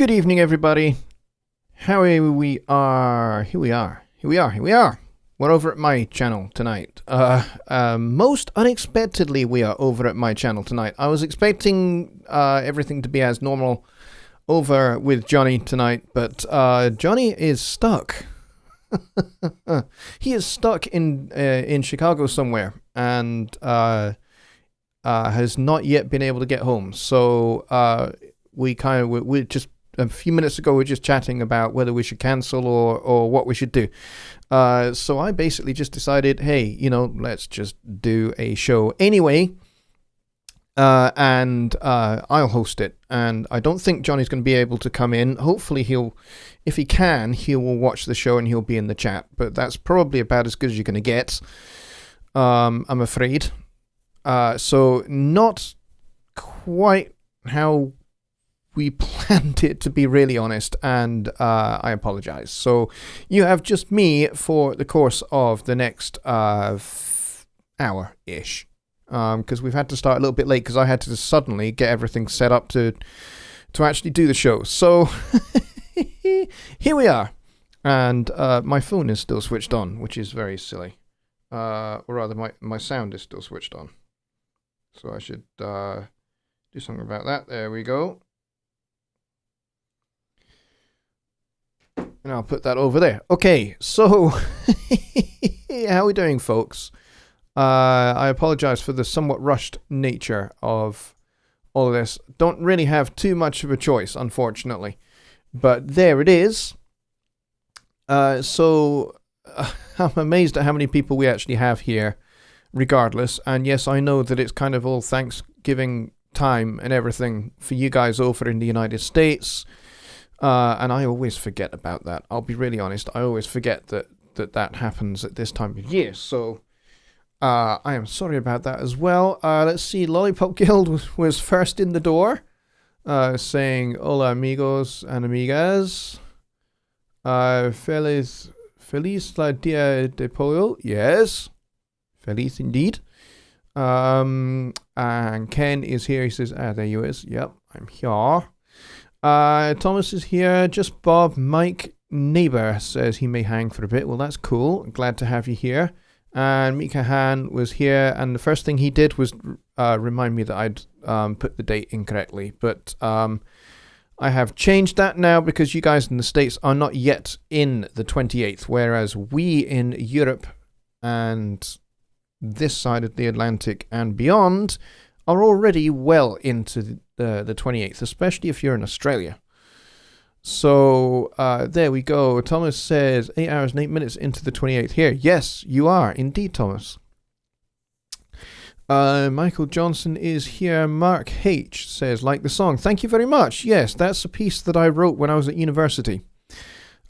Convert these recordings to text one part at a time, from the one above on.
Good evening, everybody. Here we are. We're over at my channel tonight. Most unexpectedly, we are over at my channel tonight. I was expecting everything to be as normal over with Jonny tonight, but Jonny is stuck. He is stuck in Chicago somewhere, and has not yet been able to get home. So we just a few minutes ago, we were just chatting about whether we should cancel or what we should do. So I basically just decided, hey, let's just do a show anyway. And I'll host it. And I don't think Jonny's going to be able to come in. Hopefully if he can, he will watch the show and he'll be in the chat. But that's probably about as good as you're going to get, I'm afraid. So not quite how we planned it, to be really honest, and I apologize. So you have just me for the course of the next hour-ish, because we've had to start a little bit late because I had to suddenly get everything set up to actually do the show. So here we are, and my phone is still switched on, which is very silly. Or rather, my sound is still switched on. So I should do something about that. There we go. And I'll put that over there. Okay, so how are we doing, folks? I apologize for the somewhat rushed nature of all of this. Don't really have too much of a choice, unfortunately. But there it is. So I'm amazed at how many people we actually have here, regardless. And yes, I know that it's kind of all Thanksgiving time and everything for you guys over in the United States. And I always forget about that. I'll be really honest. I always forget that happens at this time of year. So I am sorry about that as well. Let's see. Lollipop Guild was first in the door, saying "Hola, amigos and amigas. Feliz la Dia de Pollo." Yes, feliz indeed. And Ken is here. He says, there you is. Yep, I'm here. Thomas is here. Just Bob. Mike Neighbor says he may hang for a bit. Well, that's cool. Glad to have you here. And Mika Han was here, and the first thing he did was remind me that I'd put the date incorrectly. But I have changed that now because you guys in the States are not yet in the 28th, whereas we in Europe and this side of the Atlantic and beyond are already well into the 28th, especially if you're in Australia. So there we go. Thomas says 8 hours and 8 minutes into the 28th here. Yes, you are indeed, Thomas. Michael Johnson is here. Mark H says, like the song. Thank you very much. Yes, that's a piece that I wrote when I was at university.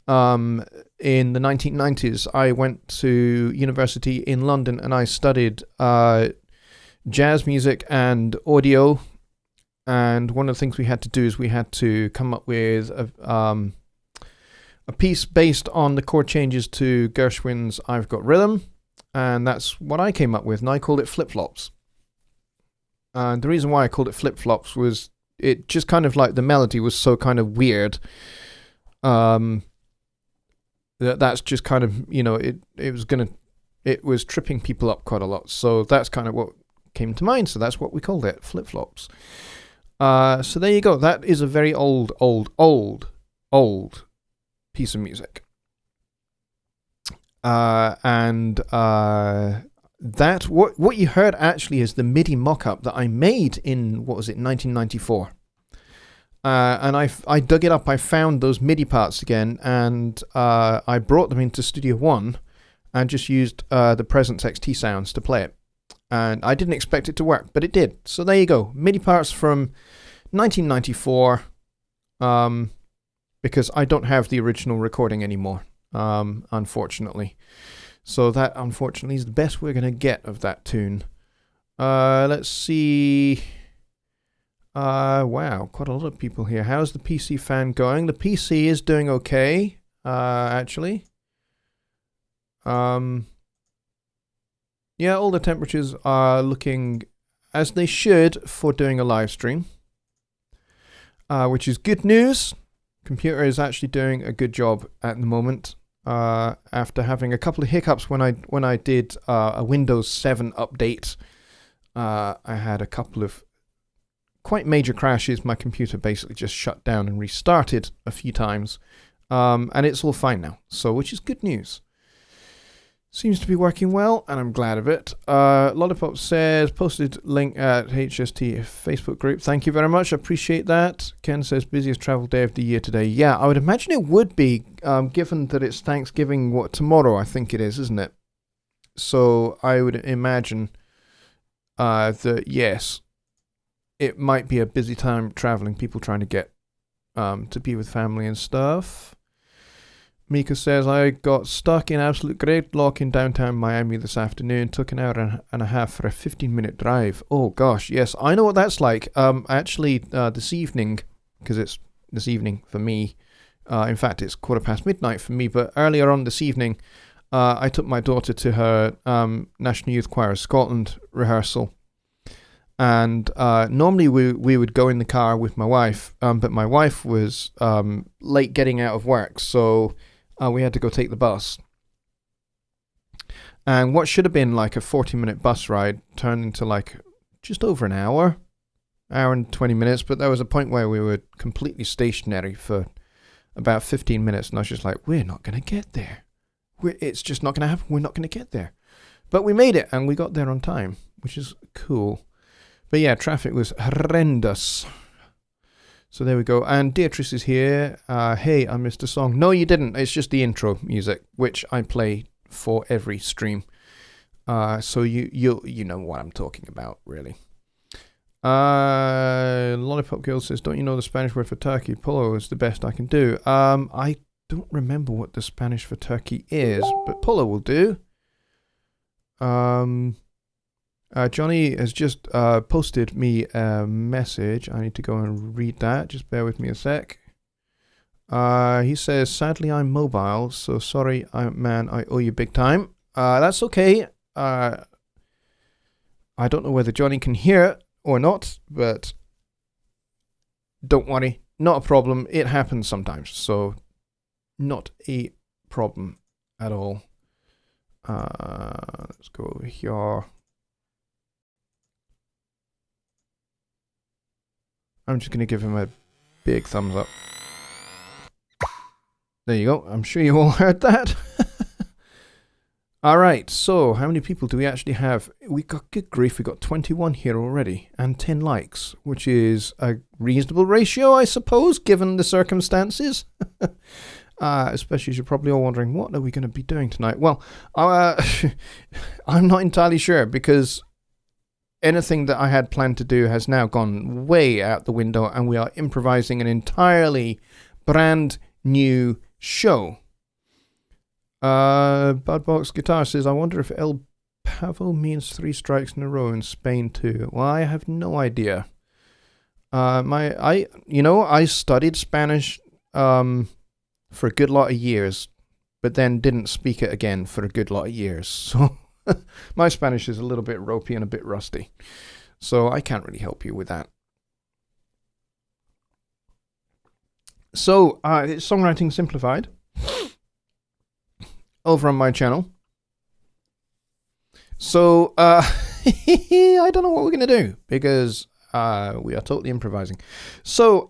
In the 1990s, I went to university in London and I studied jazz music and audio. And one of the things we had to do is we had to come up with a piece based on the chord changes to Gershwin's I've Got Rhythm. And that's what I came up with, and I called it Flip-Flops. And the reason why I called it Flip-Flops was it just kind of like the melody was so kind of weird. That's just kind of, it was tripping people up quite a lot. So that's kind of what came to mind. So that's what we called it, Flip-Flops. So there you go. That is a very old piece of music. And what you heard actually is the MIDI mock-up that I made in, 1994. And I dug it up. I found those MIDI parts again, and I brought them into Studio One and just used the Presence XT sounds to play it. And I didn't expect it to work, but it did. So there you go. MIDI parts from 1994, because I don't have the original recording anymore, unfortunately. So that, unfortunately, is the best we're going to get of that tune. Let's see. Wow, quite a lot of people here. How's the PC fan going? The PC is doing okay, actually. Yeah, all the temperatures are looking as they should for doing a live stream, which is good news. Computer is actually doing a good job at the moment. After having a couple of hiccups when I did a Windows 7 update, I had a couple of quite major crashes. My computer basically just shut down and restarted a few times, and it's all fine now. So, which is good news. Seems to be working well, and I'm glad of it. Lollipop says, posted link at HST Facebook group. Thank you very much. I appreciate that. Ken says, busiest travel day of the year today. Yeah, I would imagine it would be, given that it's Thanksgiving, tomorrow, I think it is, isn't it? So I would imagine that, yes, it might be a busy time traveling, people trying to get to be with family and stuff. Mika says, I got stuck in absolute gridlock in downtown Miami this afternoon. Took an hour and a half for a 15-minute drive. Oh, gosh, yes. I know what that's like. Actually, this evening, because it's this evening for me. In fact, it's midnight for me. But earlier on this evening, I took my daughter to her National Youth Choir Scotland rehearsal. And normally we would go in the car with my wife. But my wife was late getting out of work. So we had to go take the bus. And what should have been like a 40-minute bus ride turned into like just over an hour and 20 minutes. But there was a point where we were completely stationary for about 15 minutes. And I was just like, we're not going to get there. It's just not going to happen. We're not going to get there. But we made it, and we got there on time, which is cool. But yeah, traffic was horrendous. So there we go. And Beatrice is here. Hey, I missed a song. No, you didn't. It's just the intro music, which I play for every stream. So you know what I'm talking about, really. Lollipop Girl says, don't you know the Spanish word for turkey? Polo is the best I can do. I don't remember what the Spanish for turkey is, but polo will do. Jonny has just posted me a message. I need to go and read that. Just bear with me a sec. He says, sadly, I'm mobile, so sorry, man, I owe you big time. That's okay. I don't know whether Jonny can hear it or not, but don't worry. Not a problem. It happens sometimes, so not a problem at all. Let's go over here. I'm just going to give him a big thumbs up. There you go. I'm sure you all heard that. All right. So how many people do we actually have? We got, good grief, we got 21 here already and 10 likes, which is a reasonable ratio, I suppose, given the circumstances. Especially as you're probably all wondering, what are we going to be doing tonight? Well, I'm not entirely sure, because anything that I had planned to do has now gone way out the window, and we are improvising an entirely brand new show. Budbox Guitar says, I wonder if El Pavo means 3 strikes in a row in Spain too. Well, I have no idea. I studied Spanish for a good lot of years, but then didn't speak it again for a good lot of years. So my Spanish is a little bit ropey and a bit rusty. So I can't really help you with that. So it's Songwriting Simplified over on my channel. So I don't know what we're going to do, because we are totally improvising. So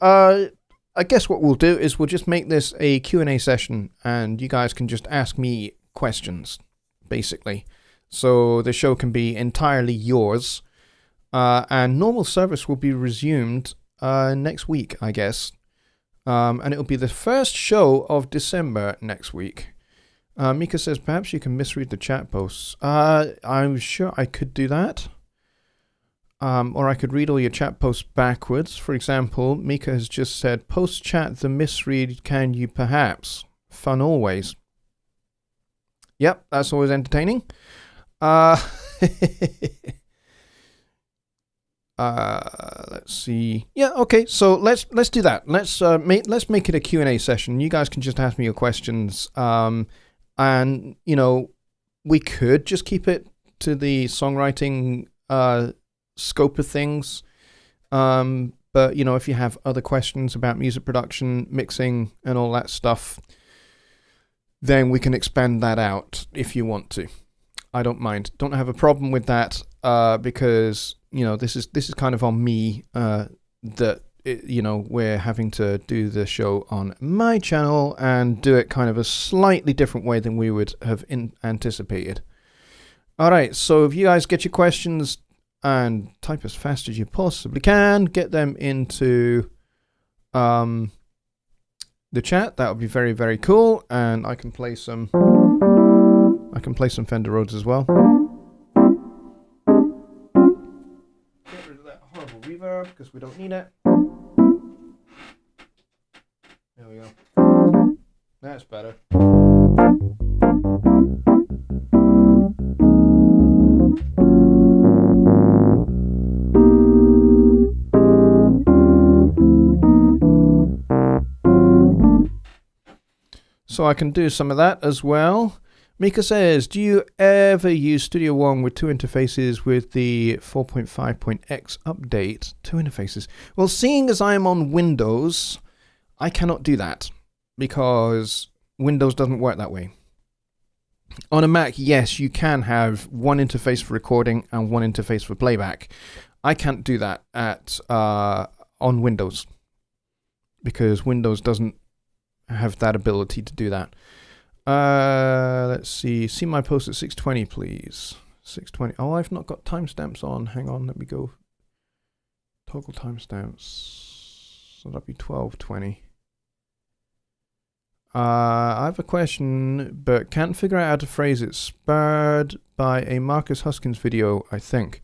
I guess what we'll do is we'll just make this a Q&A session, and you guys can just ask me questions, basically. So the show can be entirely yours. And normal service will be resumed next week, I guess. And it'll be the first show of December next week. Mika says, perhaps you can misread the chat posts. I'm sure I could do that. Or I could read all your chat posts backwards. For example, Mika has just said, post chat the misread, can you perhaps? Fun always. Yep, that's always entertaining. Let's see. Yeah, okay. So let's do that. Let's make it a Q&A session. You guys can just ask me your questions. And you know, we could just keep it to the songwriting scope of things. But you know, if you have other questions about music production, mixing, and all that stuff, then we can expand that out if you want to. I don't mind. Don't have a problem with that, because you know, this is kind of on me, that you know, we're having to do the show on my channel and do it kind of a slightly different way than we would have anticipated. All right, so if you guys get your questions and type as fast as you possibly can, get them into the chat. That would be very, very cool, and I can play some Fender Rhodes as well. Get rid of that horrible reverb because we don't need it. There we go. That's better. So I can do some of that as well. Mika says, do you ever use Studio One with two interfaces with the 4.5.x update? Two interfaces. Well, seeing as I am on Windows, I cannot do that because Windows doesn't work that way. On a Mac, yes, you can have one interface for recording and one interface for playback. I can't do that on Windows because Windows doesn't have that ability to do that. Let's see. See my post at 6:20, please. 6:20. Oh, I've not got timestamps on. Hang on, let me go. Toggle timestamps. So that'd be 12:20. I have a question, but can't figure out how to phrase it. Spurred by a Marcus Huskins video, I think.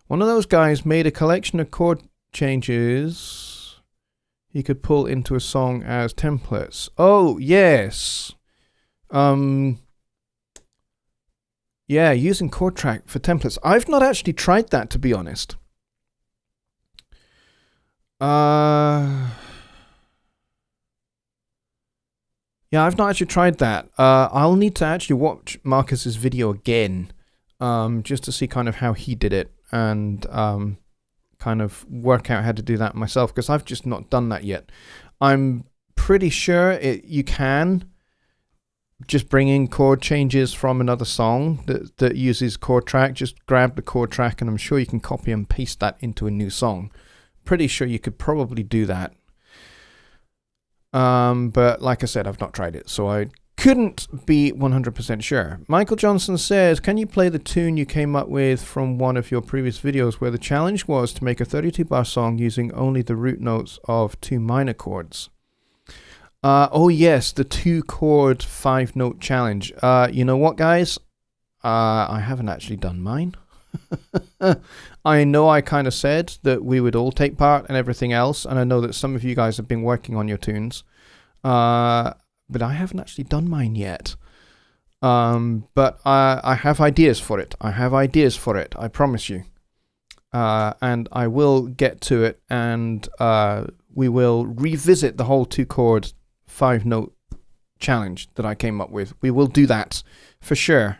One of those guys made a collection of chord changes he could pull into a song as templates. Oh, yes. Yeah, using chord track for templates. I've not actually tried that, to be honest. Yeah, I've not actually tried that. I'll need to actually watch Marcus's video again, just to see kind of how he did it and kind of work out how to do that myself, because I've just not done that yet. I'm pretty sure you can just bring in chord changes from another song that uses chord track. Just grab the chord track, and I'm sure you can copy and paste that into a new song. Pretty sure you could probably do that. But like I said, I've not tried it, so I couldn't be 100% sure. Michael Johnson says, can you play the tune you came up with from one of your previous videos where the challenge was to make a 32-bar song using only the root notes of two minor chords? Oh yes, the 2-chord 5-note challenge. You know what, guys? I haven't actually done mine. I know I kind of said that we would all take part and everything else, and I know that some of you guys have been working on your tunes, but I haven't actually done mine yet. But I have ideas for it. I promise you. And I will get to it, and we will revisit the whole 2-chord 5-note challenge that I came up with. We will do that for sure.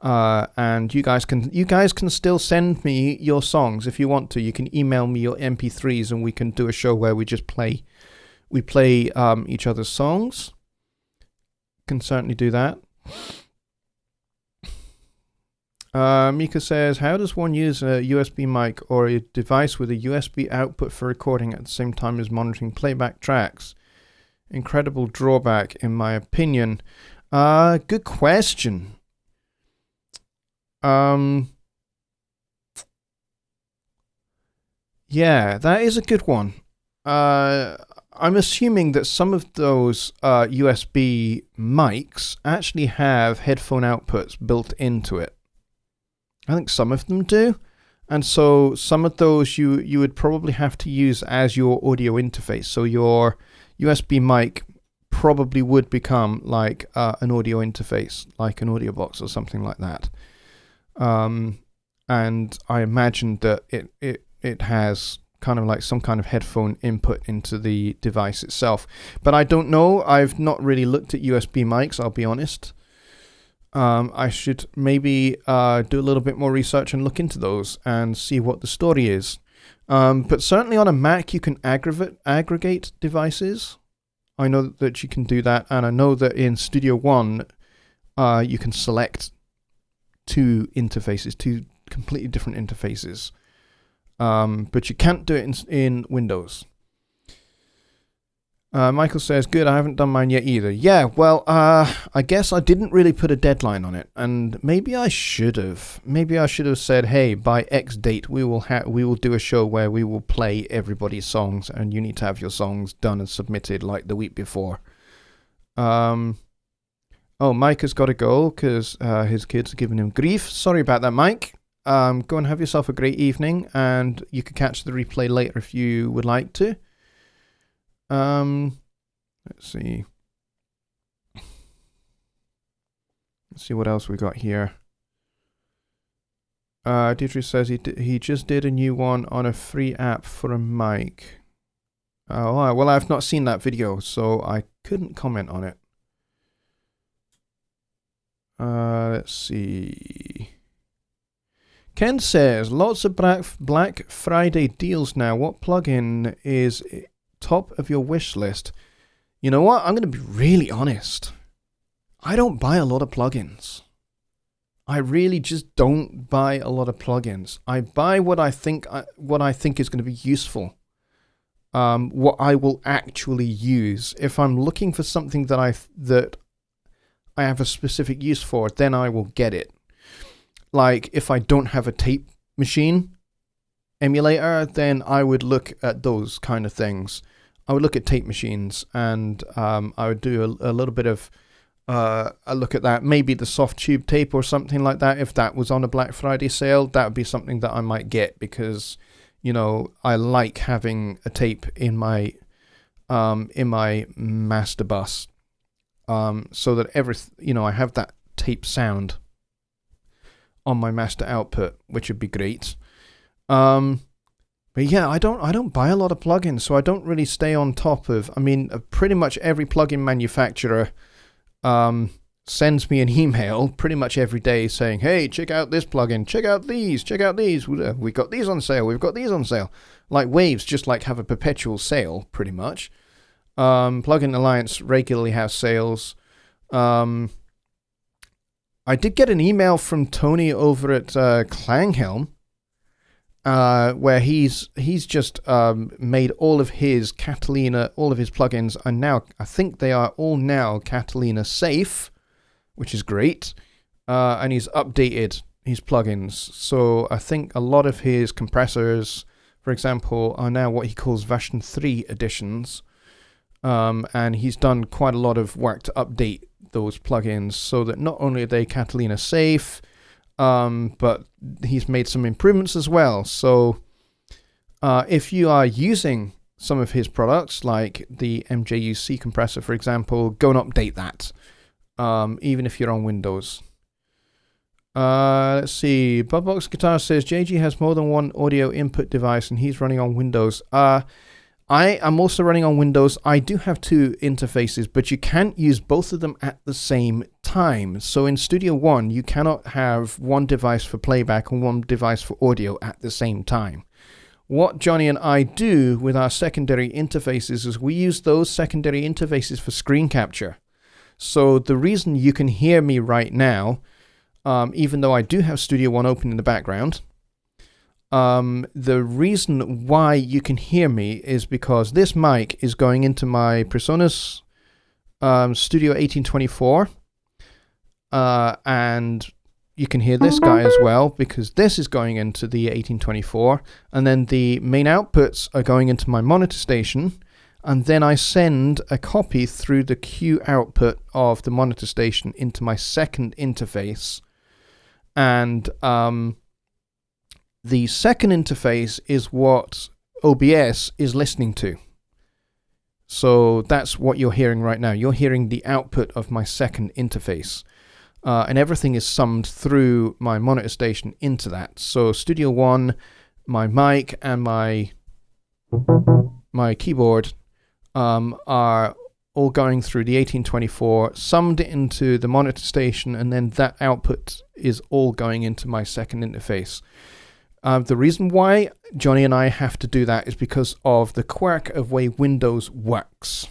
And you guys can still send me your songs if you want to. You can email me your MP3s, and we can do a show where we just play each other's songs. Can certainly do that. Mika says, how does one use a USB mic or a device with a USB output for recording at the same time as monitoring playback tracks? Incredible drawback, in my opinion. Good question. Yeah, that is a good one. I'm assuming that some of those USB mics actually have headphone outputs built into it. I think some of them do. And so some of those you would probably have to use as your audio interface. So your USB mic probably would become like an audio interface, like an audio box or something like that. And I imagine that it has kind of like some kind of headphone input into the device itself. But I don't know. I've not really looked at USB mics, I'll be honest. I should maybe do a little bit more research and look into those and see what the story is. But certainly on a Mac, you can aggregate devices. I know that you can do that, and I know that in Studio One, you can select two completely different interfaces. But you can't do it in Windows. Michael says, good, I haven't done mine yet either. Yeah, well, I guess I didn't really put a deadline on it, and maybe I should have. Maybe I should have said, hey, by X date, we will do a show where we will play everybody's songs, and you need to have your songs done and submitted like the week before. Oh, Mike has got to go because his kids are giving him grief. Sorry about that, Mike. Go and have yourself a great evening, and you can catch the replay later if you would like to. Let's see. Let's see what else we got here. Dietrich says he just did a new one on a free app for a mic. Oh, well, I've not seen that video, so I couldn't comment on it. Let's see. Ken says, lots of Black Friday deals now. What plugin is top of your wish list? You know what? I'm going to be really honest. I don't buy a lot of plugins. I really just don't buy a lot of plugins. I buy what I think is going to be useful. What I will actually use. If I'm looking for something that I have a specific use for, then I will get it. Like if I don't have a tape machine emulator, then I would look at those kind of things. I would look at tape machines, and I would do a little bit of a look at that. Maybe the soft tube tape or something like that. If that was on a Black Friday sale, that would be something that I might get because, you know, I like having a tape in my master bus, so that I have that tape sound on my master output, which would be great. But yeah, I don't buy a lot of plugins, so I don't really stay on top of. I mean, pretty much every plugin manufacturer sends me an email pretty much every day saying, "Hey, check out this plugin, check out these. We got these on sale. We've got these on sale." Like Waves, just like have a perpetual sale, pretty much. Plugin Alliance regularly has sales. I did get an email from Tony over at Klanghelm. Where he's just made all of his Catalina, all of his plugins are now, I think they are all now Catalina safe, which is great. And he's updated his plugins. So I think a lot of his compressors, for example, are now what he calls version 3 editions. And he's done quite a lot of work to update those plugins so that not only are they Catalina safe, but he's made some improvements as well. So if you are using some of his products, like the MJUC compressor, for example, go and update that, even if you're on Windows. Let's see. Bubbox Guitar says, JG has more than one audio input device and he's running on Windows. I am also running on Windows. I do have two interfaces, but you can't use both of them at the same time. So in Studio One, you cannot have one device for playback and one device for audio at the same time. What Jonny and I do with our secondary interfaces is we use those secondary interfaces for screen capture. So the reason you can hear me right now, even though I do have Studio One open in the background, the reason why you can hear me is because this mic is going into my PreSonus Studio 1824, and you can hear this guy as well, because this is going into the 1824, and then the main outputs are going into my monitor station, and then I send a copy through the Q output of the monitor station into my second interface. And the second interface is what OBS is listening to. So that's what you're hearing right now. You're hearing the output of my second interface. And everything is summed through my monitor station into that. So Studio One, my mic, and my keyboard are all going through the 1824, summed into the monitor station, and then that output is all going into my second interface. The reason why Jonny and I have to do that is because of the quirk of way Windows works.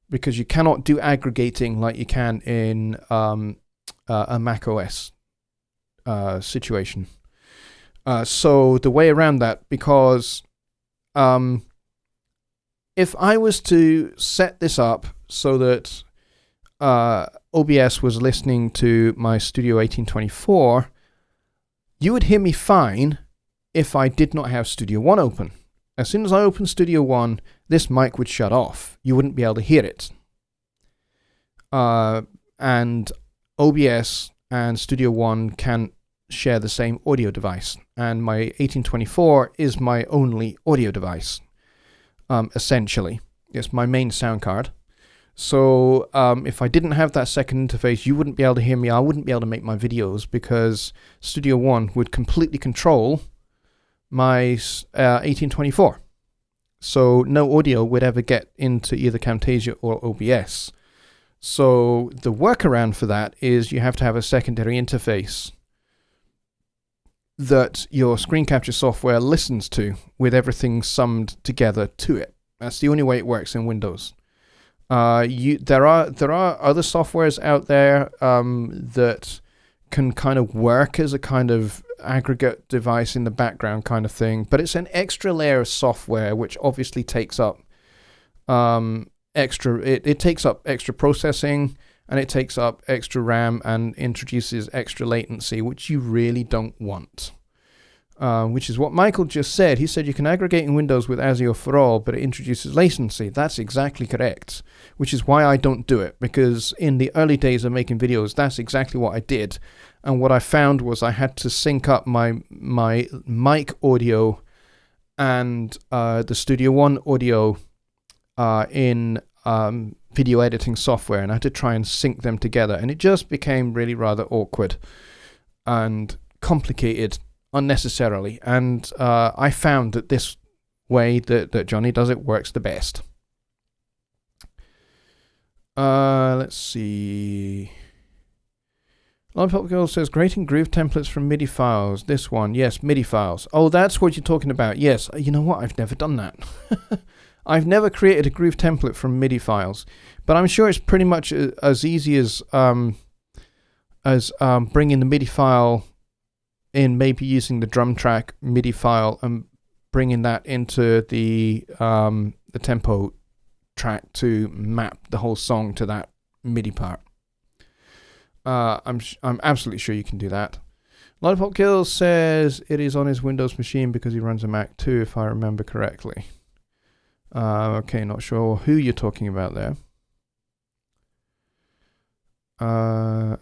Because you cannot do aggregating like you can in a Mac OS situation. So the way around that, because if I was to set this up so that OBS was listening to my Studio 1824, you would hear me fine if I did not have Studio One open. As soon as I open Studio One, this mic would shut off. You wouldn't be able to hear it. And OBS and Studio One can share the same audio device. And my 1824 is my only audio device, essentially. It's my main sound card. So if I didn't have that second interface, you wouldn't be able to hear me. I wouldn't be able to make my videos because Studio One would completely control my 1824. So no audio would ever get into either Camtasia or OBS. So the workaround for that is you have to have a secondary interface that your screen capture software listens to with everything summed together to it. That's the only way it works in Windows. There are other softwares out there that can kind of work as a kind of aggregate device in the background kind of thing, but it's an extra layer of software which obviously takes up it takes up extra processing, and it takes up extra RAM and introduces extra latency, which you really don't want. Which is what Michael just said. He said you can aggregate in Windows with ASIO for all, but it introduces latency. That's exactly correct, which is why I don't do it, because in the early days of making videos, that's exactly what I did. And what I found was I had to sync up my mic audio and the Studio One audio in video editing software, and I had to try and sync them together, and it just became really rather awkward and complicated unnecessarily, and I found that this way that Jonny does it works the best. Let's see. Lollipop Girl says, creating groove templates from MIDI files. This one, yes, MIDI files. Oh, that's what you're talking about. Yes, you know what? I've never done that. I've never created a groove template from MIDI files, but I'm sure it's pretty much as easy as bringing the MIDI file in, maybe using the drum track MIDI file and bringing that into the tempo track to map the whole song to that MIDI part. I'm absolutely sure you can do that. Lollipop Kill says it is on his Windows machine because he runs a Mac too, if I remember correctly. Okay, not sure who you're talking about there. And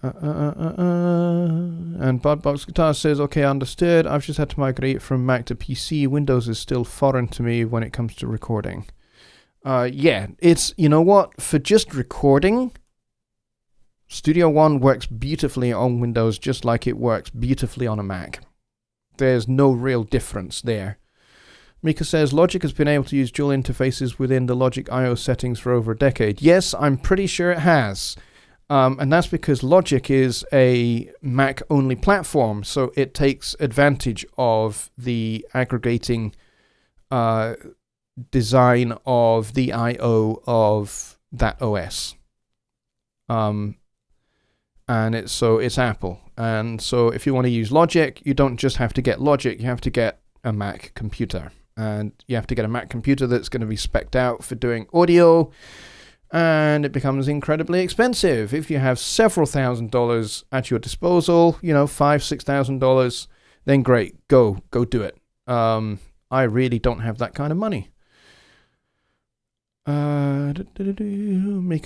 Budbox Guitar says, okay, understood. I've just had to migrate from Mac to PC. Windows is still foreign to me when it comes to recording. Yeah, it's, you know what? For just recording, Studio One works beautifully on Windows just like it works beautifully on a Mac. There's no real difference there. Mika says, Logic has been able to use dual interfaces within the Logic I/O settings for over a decade. Yes, I'm pretty sure it has. And that's because Logic is a Mac-only platform, so it takes advantage of the aggregating design of the I/O of that OS. And it's Apple. And so if you want to use Logic, you don't just have to get Logic, you have to get a Mac computer. And you have to get a Mac computer that's going to be spec'd out for doing audio and it becomes incredibly expensive. If you have several $1,000s at your disposal, $5,000-$6,000, then great, go do it. I really don't have that kind of money. Mika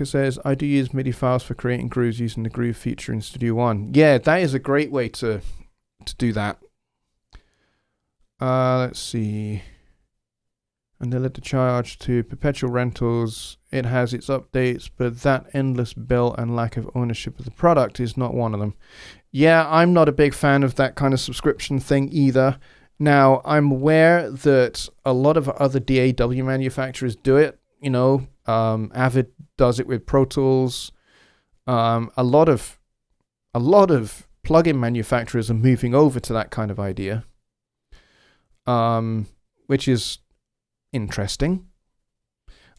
says, I do use MIDI files for creating grooves using the groove feature in Studio One. Yeah, that is a great way to do that. Let's see. And they let the charge to perpetual rentals. It has its updates, but that endless bill and lack of ownership of the product is not one of them. Yeah, I'm not a big fan of that kind of subscription thing either. Now, I'm aware that a lot of other DAW manufacturers do it. Avid does it with Pro Tools. A lot of plugin manufacturers are moving over to that kind of idea, which is interesting.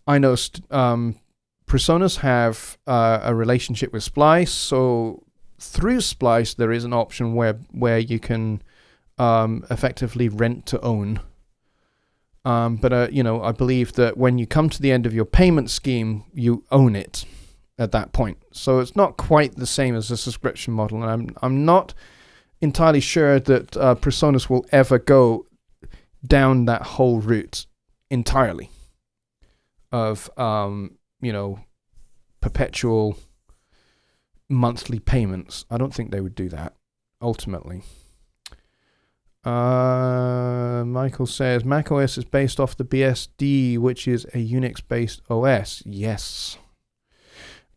I know Presonus have a relationship with Splice, so through Splice there is an option where you can effectively rent to own. But I believe that when you come to the end of your payment scheme, you own it at that point. So it's not quite the same as a subscription model, and I'm not entirely sure that Presonus will ever go down that whole route entirely of perpetual monthly payments. I don't think they would do that ultimately. Michael says macOS is based off the BSD, which is a Unix-based OS. Yes.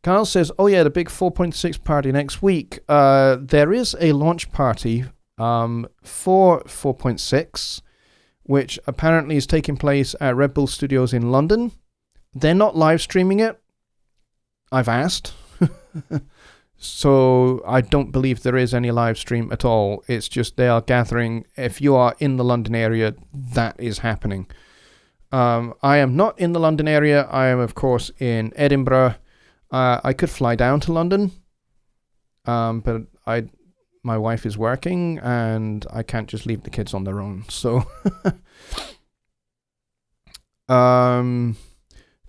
Carl says, oh yeah, the big 4.6 party next week. There is a launch party for 4.6, which apparently is taking place at Red Bull Studios in London. They're not live streaming it. I've asked. So I don't believe there is any live stream at all. It's just they are gathering. If you are in the London area, that is happening. I am not in the London area. I am, of course, in Edinburgh. I could fly down to London, but my wife is working, and I can't just leave the kids on their own. So,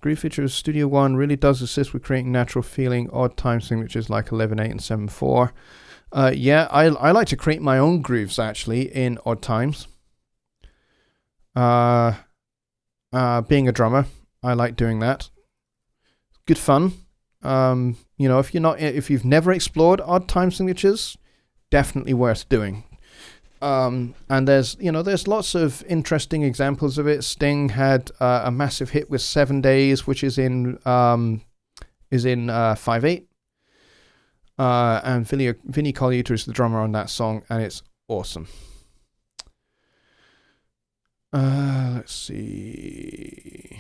Groove feature of Studio One really does assist with creating natural feeling odd time signatures like 11/8 and 7/4. Yeah, I like to create my own grooves actually in odd times. Being a drummer, I like doing that. Good fun. If you've never explored odd time signatures, definitely worth doing. And there's lots of interesting examples of it. Sting had a massive hit with 7 Days, which is in 5/8. And Vinnie Colaiuta is the drummer on that song, and it's awesome. Let's see.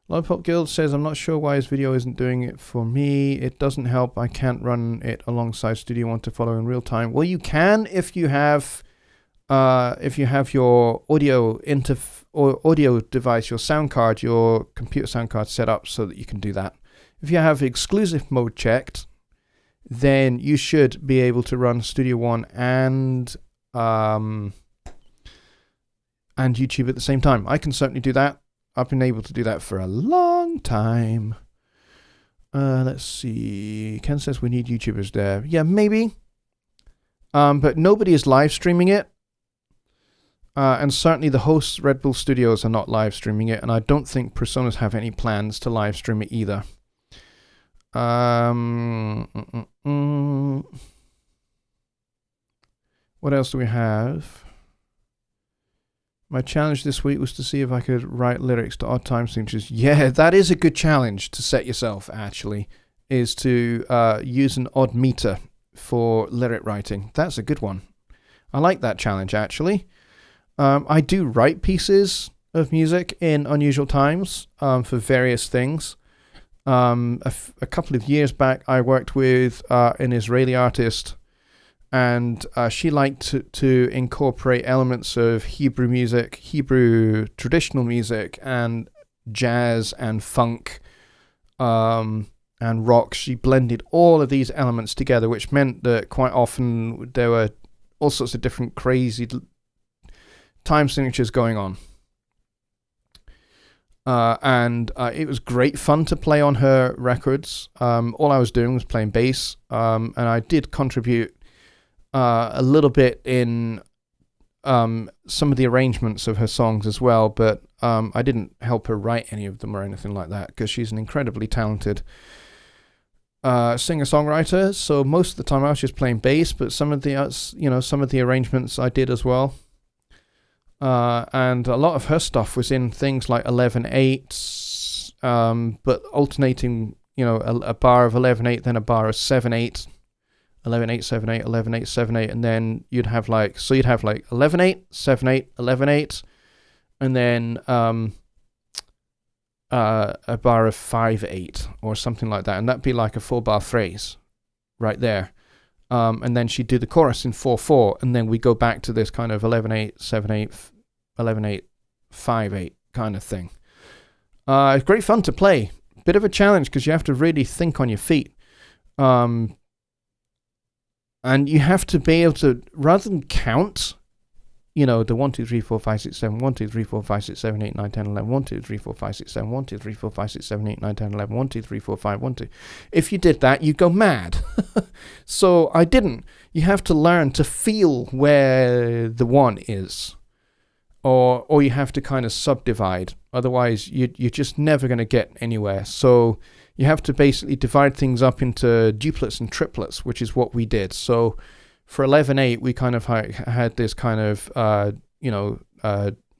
Lollipop Guild says, I'm not sure why his video isn't doing it for me. It doesn't help. I can't run it alongside Studio One to follow in real time. Well, you can if you have your audio device, your sound card, your computer sound card set up so that you can do that. If you have exclusive mode checked, then you should be able to run Studio One and YouTube at the same time. I can certainly do that. I've been able to do that for a long time. Let's see. Ken says we need YouTubers there. Yeah, maybe. But nobody is live streaming it. And certainly the hosts, Red Bull Studios, are not live streaming it. And I don't think Presonus have any plans to live stream it either. What else do we have? My challenge this week was to see if I could write lyrics to odd time signatures. Yeah, that is a good challenge to set yourself, actually, is to use an odd meter for lyric writing. That's a good one. I like that challenge, actually. I do write pieces of music in unusual times for various things. A couple of years back, I worked with an Israeli artist, and she liked to incorporate elements of Hebrew music, Hebrew traditional music, and jazz and funk and rock. She blended all of these elements together, which meant that quite often there were all sorts of different crazy time signatures going on. And it was great fun to play on her records. All I was doing was playing bass, and I did contribute a little bit in some of the arrangements of her songs as well, but I didn't help her write any of them or anything like that, because she's an incredibly talented singer-songwriter. So most of the time I was just playing bass, but some of the arrangements I did as well. And a lot of her stuff was in things like 11/8, but alternating, a bar of 11/8, then a bar of 7/8, 11/8, 7/8, 11/8, 7/8, and then you'd have like 11/8, 7/8, 11/8, and then a bar of 5/8 or something like that, and that'd be like a 4-bar phrase right there. And then she'd do the chorus in 4/4, and then we go back to this kind of 11/8, 7/8, 11/8, 5/8 kind of thing. It's great fun to play. Bit of a challenge because you have to really think on your feet. And you have to be able to, rather than count, the 1, 2, 3, 4, 5, 6, 7, 1, 2, 3, 4, 5, 6, 7, 8, 9, 10, 11, 1, 2, 3, 4, 5, 6, 7, 1, 2, 3, 4, 5, 6, 7, 8, 9, 10, 11, 1, 2, 3, 4, 5, 1, 2. If you did that, you'd go mad. So I didn't. You have to learn to feel where the 1 is. Or you have to kind of subdivide. Otherwise, you're just never going to get anywhere. So you have to basically divide things up into duplets and triplets, which is what we did. So for 11/8, we kind of had this kind of, what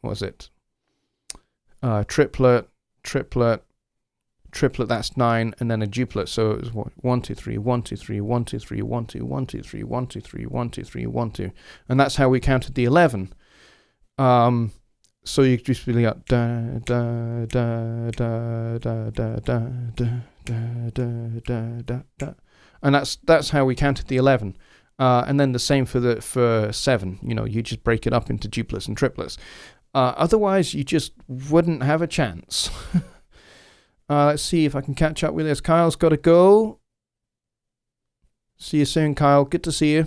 was it? Triplet, that's 9, and then a duplet. So it was 1, 2, 3, 1, 2, 3, 1, 2, 3, 1, 2, 1, 2, 3, 1, 2, 3, 1, 2, 3, 1, 2. And that's how we counted the 11. So you just be like da da da da da da da da da da da, and that's how we counted the 11. And then the same for 7. You just break it up into duplets and triplets. Otherwise, you just wouldn't have a chance. Let's see if I can catch up with this. Kyle's got to go. See you soon, Kyle. Good to see you.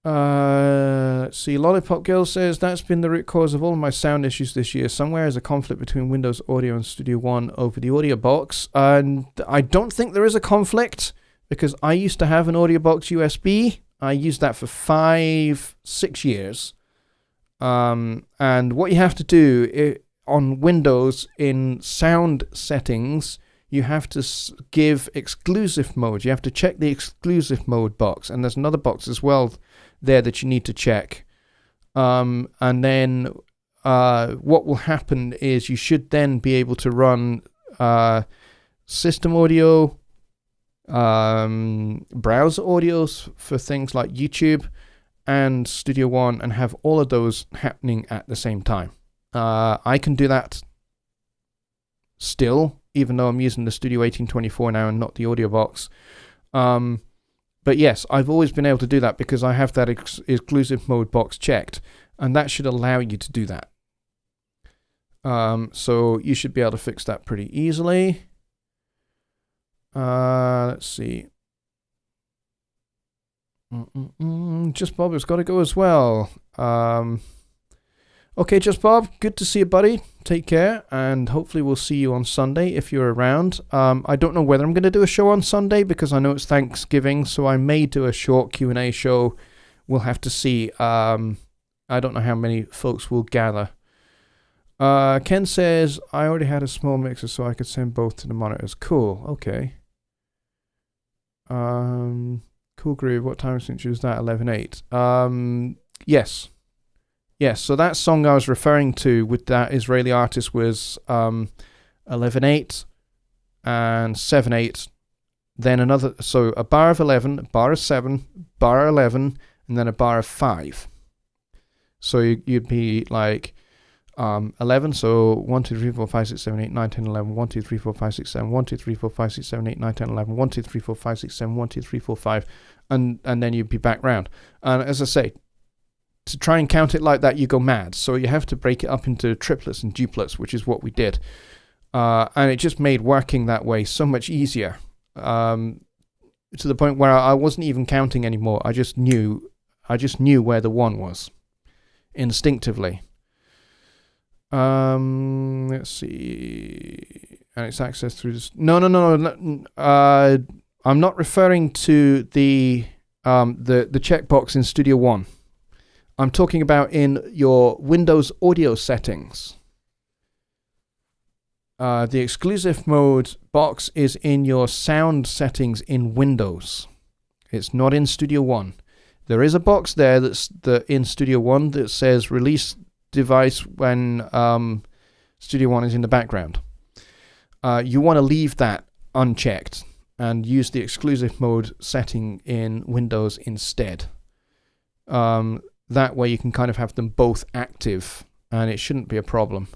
Let's see. Lollipop Girl says, that's been the root cause of all of my sound issues this year. Somewhere is a conflict between Windows Audio and Studio One over the audio box. And I don't think there is a conflict, because I used to have an audio box USB. I used that for 5-6 years. And what you have to do on Windows in sound settings, you have to give exclusive mode. You have to check the exclusive mode box. And there's another box as well there that you need to check. And then what will happen is you should then be able to run system audio, browser audios for things like YouTube and Studio One, and have all of those happening at the same time. I can do that still, even though I'm using the Studio 1824 now and not the audio box. But yes, I've always been able to do that because I have that exclusive mode box checked, and that should allow you to do that. So you should be able to fix that pretty easily. Let's see. Just Bob has got to go as well. Okay, Just Bob, good to see you, buddy. Take care, and hopefully we'll see you on Sunday if you're around. I don't know whether I'm going to do a show on Sunday because I know it's Thanksgiving, so I may do a short Q&A show. We'll have to see. I don't know how many folks will gather. Ken says, I already had a small mixer so I could send both to the monitors. Cool, okay. Cool Groove, what time since was that? 11/8. Yes. Yes, so that song I was referring to with that Israeli artist was 11/8 and 7/8. Then another, so a bar of 11, a bar of 7, bar of 11, and then a bar of 5. So you'd be like 11, so 1, 2, 3, 4, 5, 6, 7, 8, 9, 10, 11, 1, 2, 3, 4, 5, 6, 7, 1, 2, 3, 4, 5, 6, 7, 8, 9, 10, 11, 1, 2, 3, 4, 5, 6, 7, 1, 2, 3, 4, 5, and then you'd be back round. And as I say, to try and count it like that, you go mad. So you have to break it up into triplets and duplets, which is what we did. And it just made working that way so much easier. To the point where I wasn't even counting anymore. I just knew where the 1 was. instinctively. Let's see. And it's accessed through this. No. I'm not referring to the checkbox in Studio One. I'm talking about in your Windows audio settings. The exclusive mode box is in your sound settings in Windows. It's not in Studio One. There is a box there in Studio One that says release device when Studio One is in the background. You want to leave that unchecked and use the exclusive mode setting in Windows instead. That way you can kind of have them both active and it shouldn't be a problem.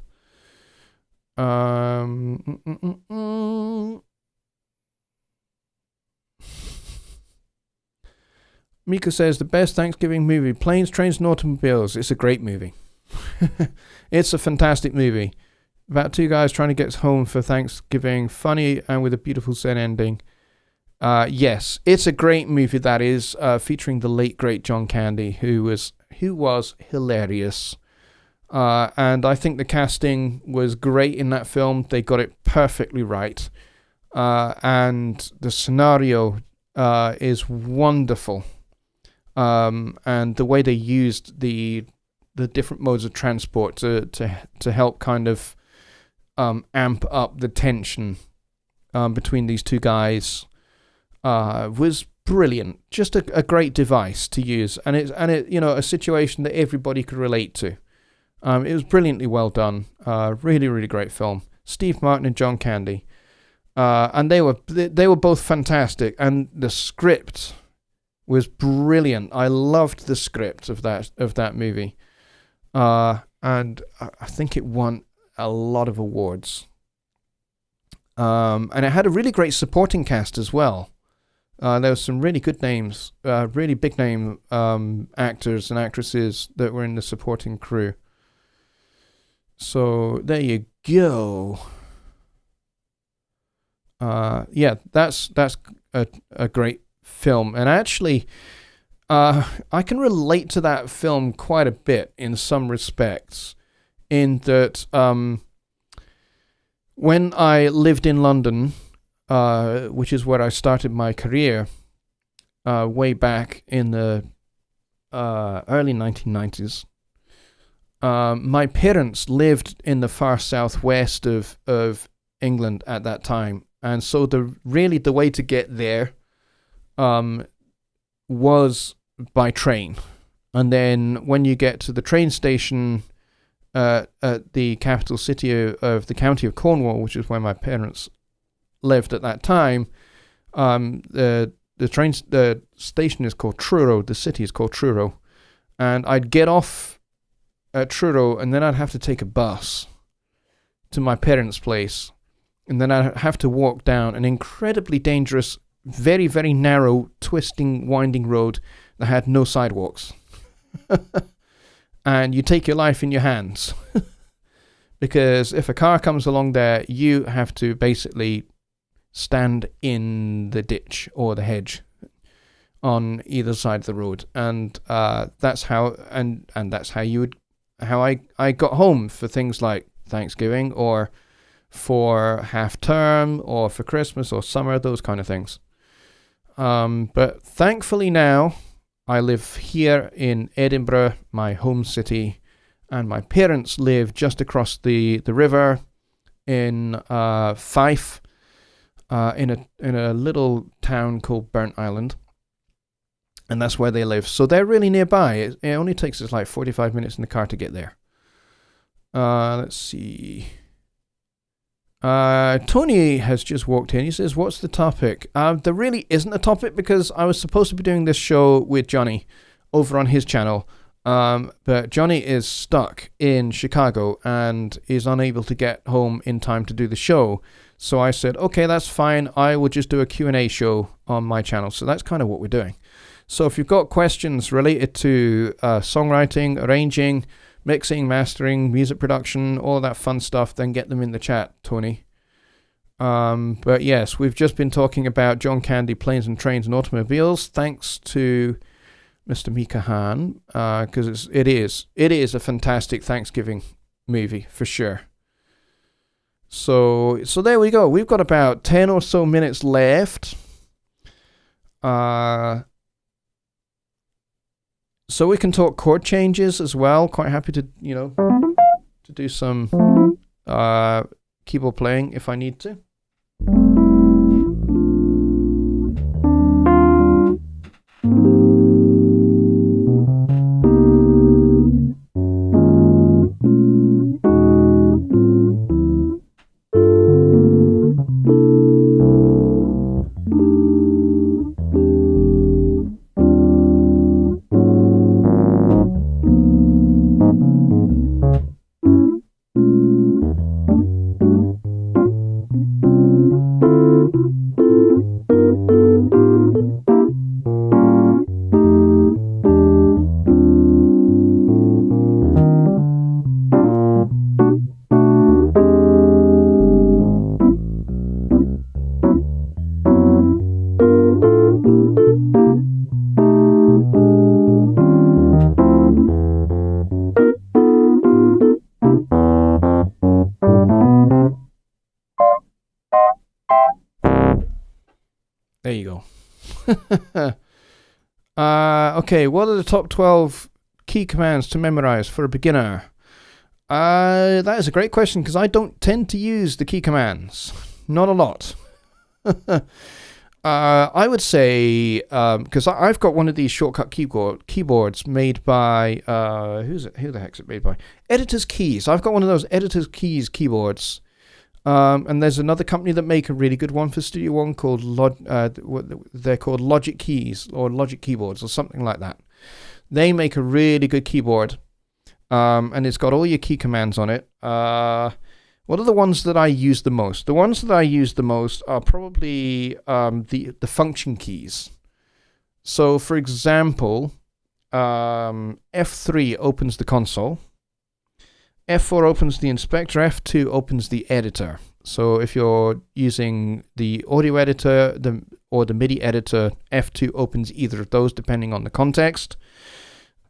Mika says, the best Thanksgiving movie, Planes, Trains and Automobiles. It's a great movie. It's a fantastic movie. About two guys trying to get home for Thanksgiving. Funny and with a beautiful sad ending. Yes, it's a great movie that is, featuring the late great John Candy, who was hilarious. And I think the casting was great in that film. They got it perfectly right. And the scenario is wonderful. And the way they used the different modes of transport to help kind of amp up the tension between these two guys was brilliant. Just a great device to use, and it a situation that everybody could relate to. It was brilliantly well done. Really, really great film. Steve Martin and John Candy, and they were both fantastic, and the script was brilliant. I loved the script of that movie. And I think it won a lot of awards. And it had a really great supporting cast as well. There were some really good names, really big name actors and actresses that were in the supporting crew. So there you go. Yeah, that's a great film. And actually, I can relate to that film quite a bit in some respects, in that when I lived in London, which is where I started my career way back in the early 1990s, my parents lived in the far southwest of England at that time, and so the way to get there was by train. And then when you get to the train station at the capital city of the county of Cornwall, which is where my parents lived at that time, the station is called Truro. The city is called Truro, and I'd get off at Truro, and then I'd have to take a bus to my parents' place, and then I'd have to walk down an incredibly dangerous, very, very narrow, twisting, winding road that had no sidewalks. And you take your life in your hands. Because if a car comes along there, you have to basically stand in the ditch or the hedge on either side of the road. And that's how I got home for things like Thanksgiving, or for half term, or for Christmas or summer, those kind of things. But thankfully now I live here in Edinburgh, my home city, and my parents live just across the river in Fife, in a little town called Burnt Island, and that's where they live. So they're really nearby. It only takes us like 45 minutes in the car to get there. Let's see. Tony has just walked in. He says, what's the topic? There really isn't a topic, because I was supposed to be doing this show with Jonny over on his channel. But Jonny is stuck in Chicago and is unable to get home in time to do the show. So I said, okay, that's fine. I will just do a Q&A show on my channel. So that's kind of what we're doing. So if you've got questions related to songwriting, arranging, mixing, mastering, music production, all of that fun stuff, then get them in the chat, Tony. But yes, we've just been talking about John Candy, Planes and Trains and Automobiles, thanks to Mr. Mika Han, because it is a fantastic Thanksgiving movie for sure. So there we go. We've got about 10 or so minutes left. So we can talk chord changes as well. Quite happy to, to do some keyboard playing if I need to. There you go. Okay, what are the top 12 key commands to memorize for a beginner? That is a great question because I don't tend to use the key commands. Not a lot. I would say, because I've got one of these shortcut keyboards made by, who the heck's it made by? Editor's Keys. I've got one of those Editor's Keys keyboards. And there's another company that make a really good one for Studio One called they're called Logic Keys or Logic Keyboards or something like that. They make a really good keyboard, and it's got all your key commands on it. What are the ones that I use the most? The ones that I use the most are probably the function keys. So, for example, F3 opens the console. F4 opens the inspector, F2 opens the editor. So if you're using the audio editor or the MIDI editor, F2 opens either of those depending on the context.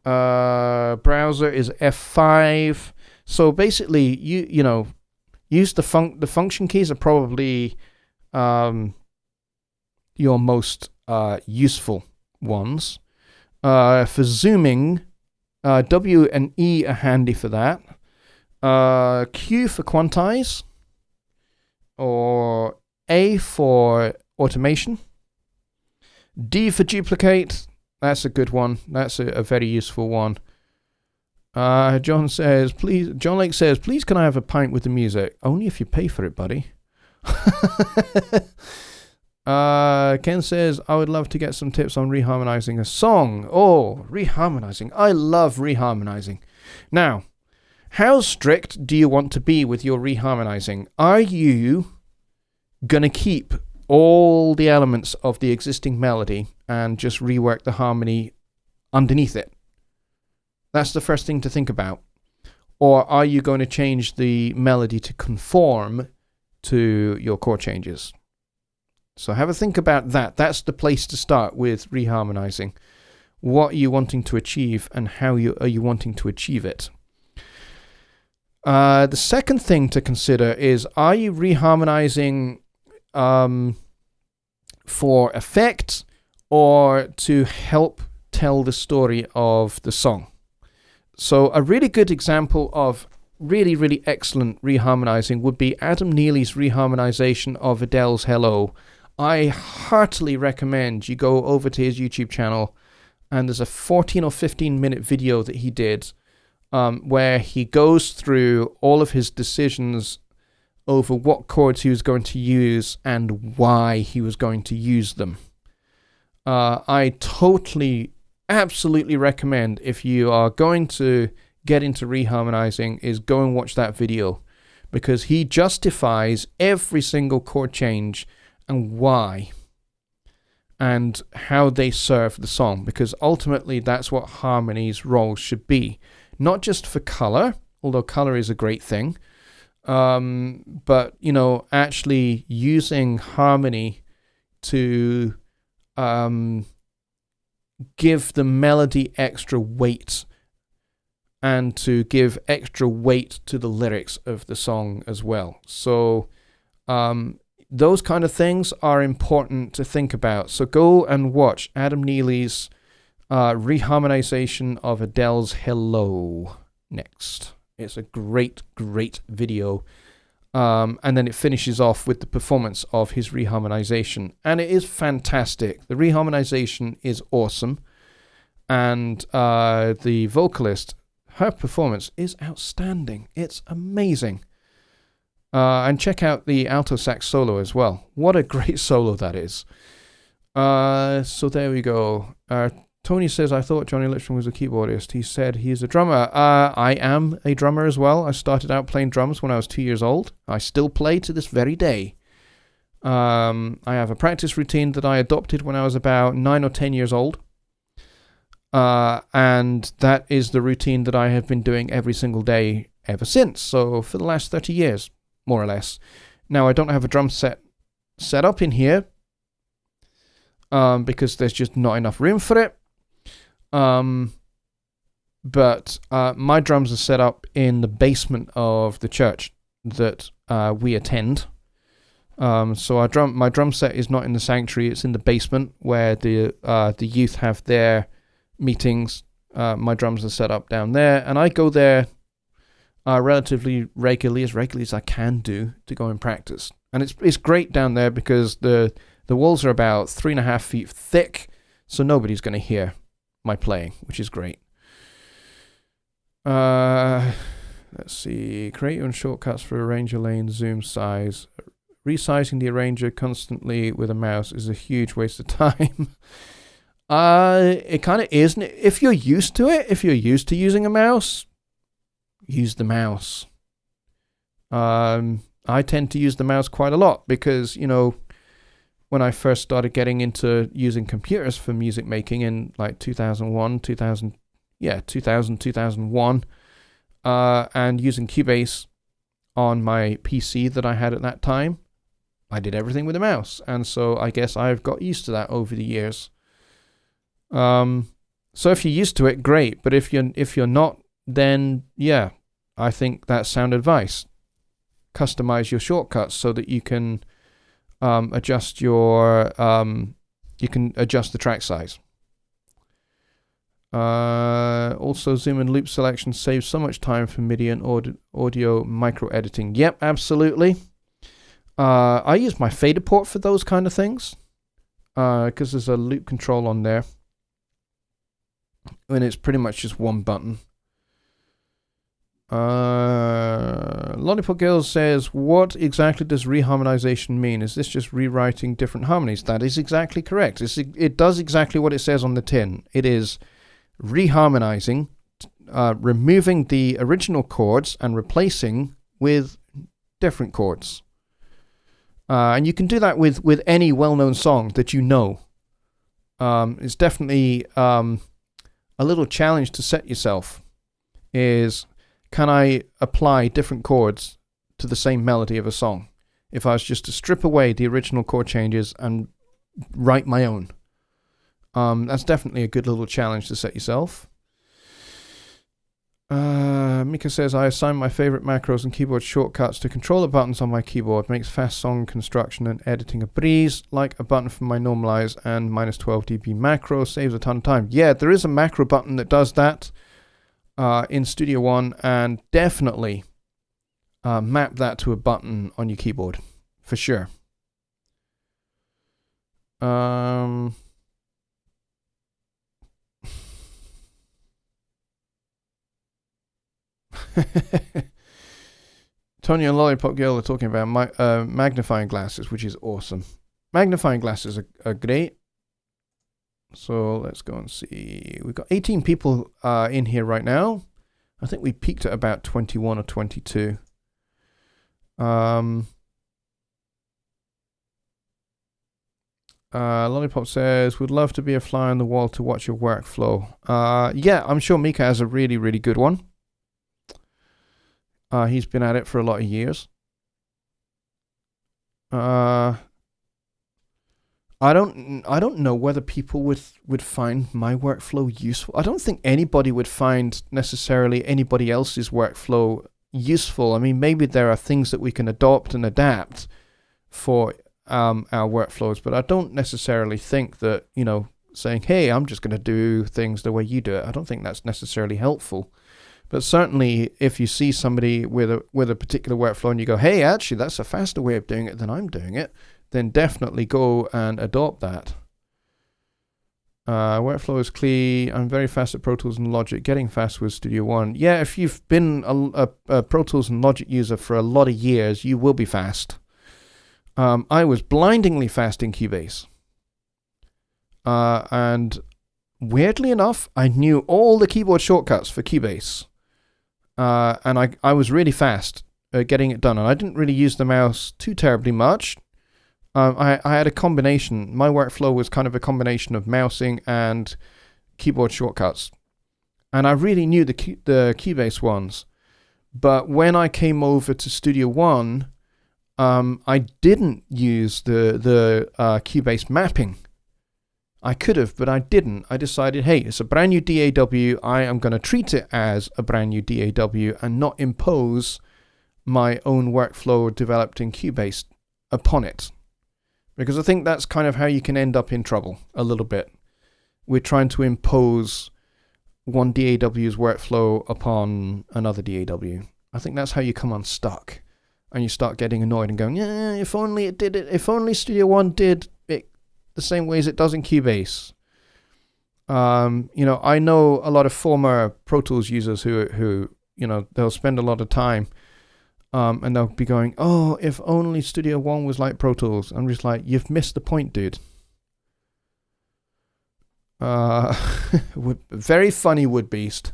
Browser is F5. So basically, you know, use the function keys are probably your most useful ones. For zooming, W and E are handy for that. Q for quantize, or A for automation. D for duplicate. That's a good one. That's a very useful one. John Lake says, please can I have a pint with the music? Only if you pay for it, buddy. Ken says, I would love to get some tips on reharmonizing a song. Oh, reharmonizing. I love reharmonizing. Now, how strict do you want to be with your reharmonizing? Are you going to keep all the elements of the existing melody and just rework the harmony underneath it? That's the first thing to think about. Or are you going to change the melody to conform to your chord changes? So have a think about that. That's the place to start with reharmonizing. What are you wanting to achieve and how are you wanting to achieve it? The second thing to consider is, are you reharmonizing for effect or to help tell the story of the song? So a really good example of really, really excellent reharmonizing would be Adam Neely's reharmonization of Adele's Hello. I heartily recommend you go over to his YouTube channel, and there's a 14 or 15 minute video that he did where he goes through all of his decisions over what chords he was going to use and why he was going to use them. I totally, absolutely recommend, if you are going to get into reharmonizing, is go and watch that video, because he justifies every single chord change and why and how they serve the song, because ultimately that's what harmony's role should be. Not just for color, although color is a great thing, but, you know, actually using harmony to give the melody extra weight and to give extra weight to the lyrics of the song as well. So those kind of things are important to think about. So go and watch Adam Neely's reharmonization of Adele's Hello next. It's a great, great video. And then it finishes off with the performance of his reharmonization. And it is fantastic. The reharmonization is awesome. And the vocalist, her performance is outstanding. It's amazing. And check out the alto sax solo as well. What a great solo that is. So there we go. Tony says, I thought Jonny Lipsham was a keyboardist. He said he's a drummer. I am a drummer as well. I started out playing drums when I was 2 years old. I still play to this very day. I have a practice routine that I adopted when I was about 9 or 10 years old. And that is the routine that I have been doing every single day ever since. So for the last 30 years, more or less. Now, I don't have a drum set up in here because there's just not enough room for it. But my drums are set up in the basement of the church that we attend. So my drum set is not in the sanctuary; it's in the basement where the youth have their meetings. My drums are set up down there, and I go there relatively regularly as I can do to go and practice. And it's great down there because the walls are about 3.5 feet thick, so nobody's going to hear my playing, which is great. Let's see. Create your own shortcuts for arranger lane, zoom size. Resizing the arranger constantly with a mouse is a huge waste of time. It kind of isn't. If you're used to it, if you're used to using a mouse, use the mouse. I tend to use the mouse quite a lot because, when I first started getting into using computers for music making in like 2001, and using Cubase on my PC that I had at that time, I did everything with a mouse. And so I guess I've got used to that over the years. So if you're used to it, great. But if you're not, then yeah, I think that's sound advice. Customize your shortcuts so that you can adjust the track size. Also, zoom and loop selection saves so much time for MIDI and audio micro editing. Yep, absolutely. I use my fader port for those kind of things because there's a loop control on there, and it's pretty much just one button. Lollipop Girl says, what exactly does reharmonization mean? Is this just rewriting different harmonies? That is exactly correct. It does exactly what it says on the tin. It is reharmonizing, removing the original chords and replacing with different chords. And you can do that with any well-known song that you know. It's definitely a little challenge to set yourself is, can I apply different chords to the same melody of a song? If I was just to strip away the original chord changes and write my own. That's definitely a good little challenge to set yourself. Mika says, I assign my favorite macros and keyboard shortcuts to control the buttons on my keyboard. Makes fast song construction and editing a breeze. Like a button for my normalize and -12 dB macro. Saves a ton of time. Yeah, there is a macro button that does that in Studio One, and definitely map that to a button on your keyboard for sure. Tony and Lollipop Girl are talking about magnifying glasses, which is awesome. Magnifying glasses are great. So let's go and see. We've got 18 people in here right now. I think we peaked at about 21 or 22. Lollipop says, would love to be a fly on the wall to watch your workflow. Yeah, I'm sure Mika has a really, really good one. He's been at it for a lot of years. I don't know whether people would find my workflow useful. I don't think anybody would find necessarily anybody else's workflow useful. I mean, maybe there are things that we can adopt and adapt for our workflows, but I don't necessarily think that, saying, hey, I'm just going to do things the way you do it, I don't think that's necessarily helpful. But certainly if you see somebody with a particular workflow and you go, hey, actually that's a faster way of doing it than I'm doing it, then definitely go and adopt that. Workflow is clean. I'm very fast at Pro Tools and Logic, getting fast with Studio One. Yeah, if you've been a Pro Tools and Logic user for a lot of years, you will be fast. I was blindingly fast in Cubase. And weirdly enough, I knew all the keyboard shortcuts for Cubase. And I was really fast at getting it done. And I didn't really use the mouse too terribly much. I had a combination. My workflow was kind of a combination of mousing and keyboard shortcuts. And I really knew the Cubase ones. But when I came over to Studio One, I didn't use the Cubase mapping. I could have, but I didn't. I decided, hey, it's a brand new DAW. I am going to treat it as a brand new DAW and not impose my own workflow developed in Cubase upon it. Because I think that's kind of how you can end up in trouble a little bit. We're trying to impose one DAW's workflow upon another DAW. I think that's how you come unstuck. And you start getting annoyed and going, yeah, if only it did it. If only Studio One did it the same way as it does in Cubase. I know a lot of former Pro Tools users who they'll spend a lot of time and they'll be going, oh, if only Studio One was like Pro Tools. I'm just like, you've missed the point, dude. Very funny, Wood Beast.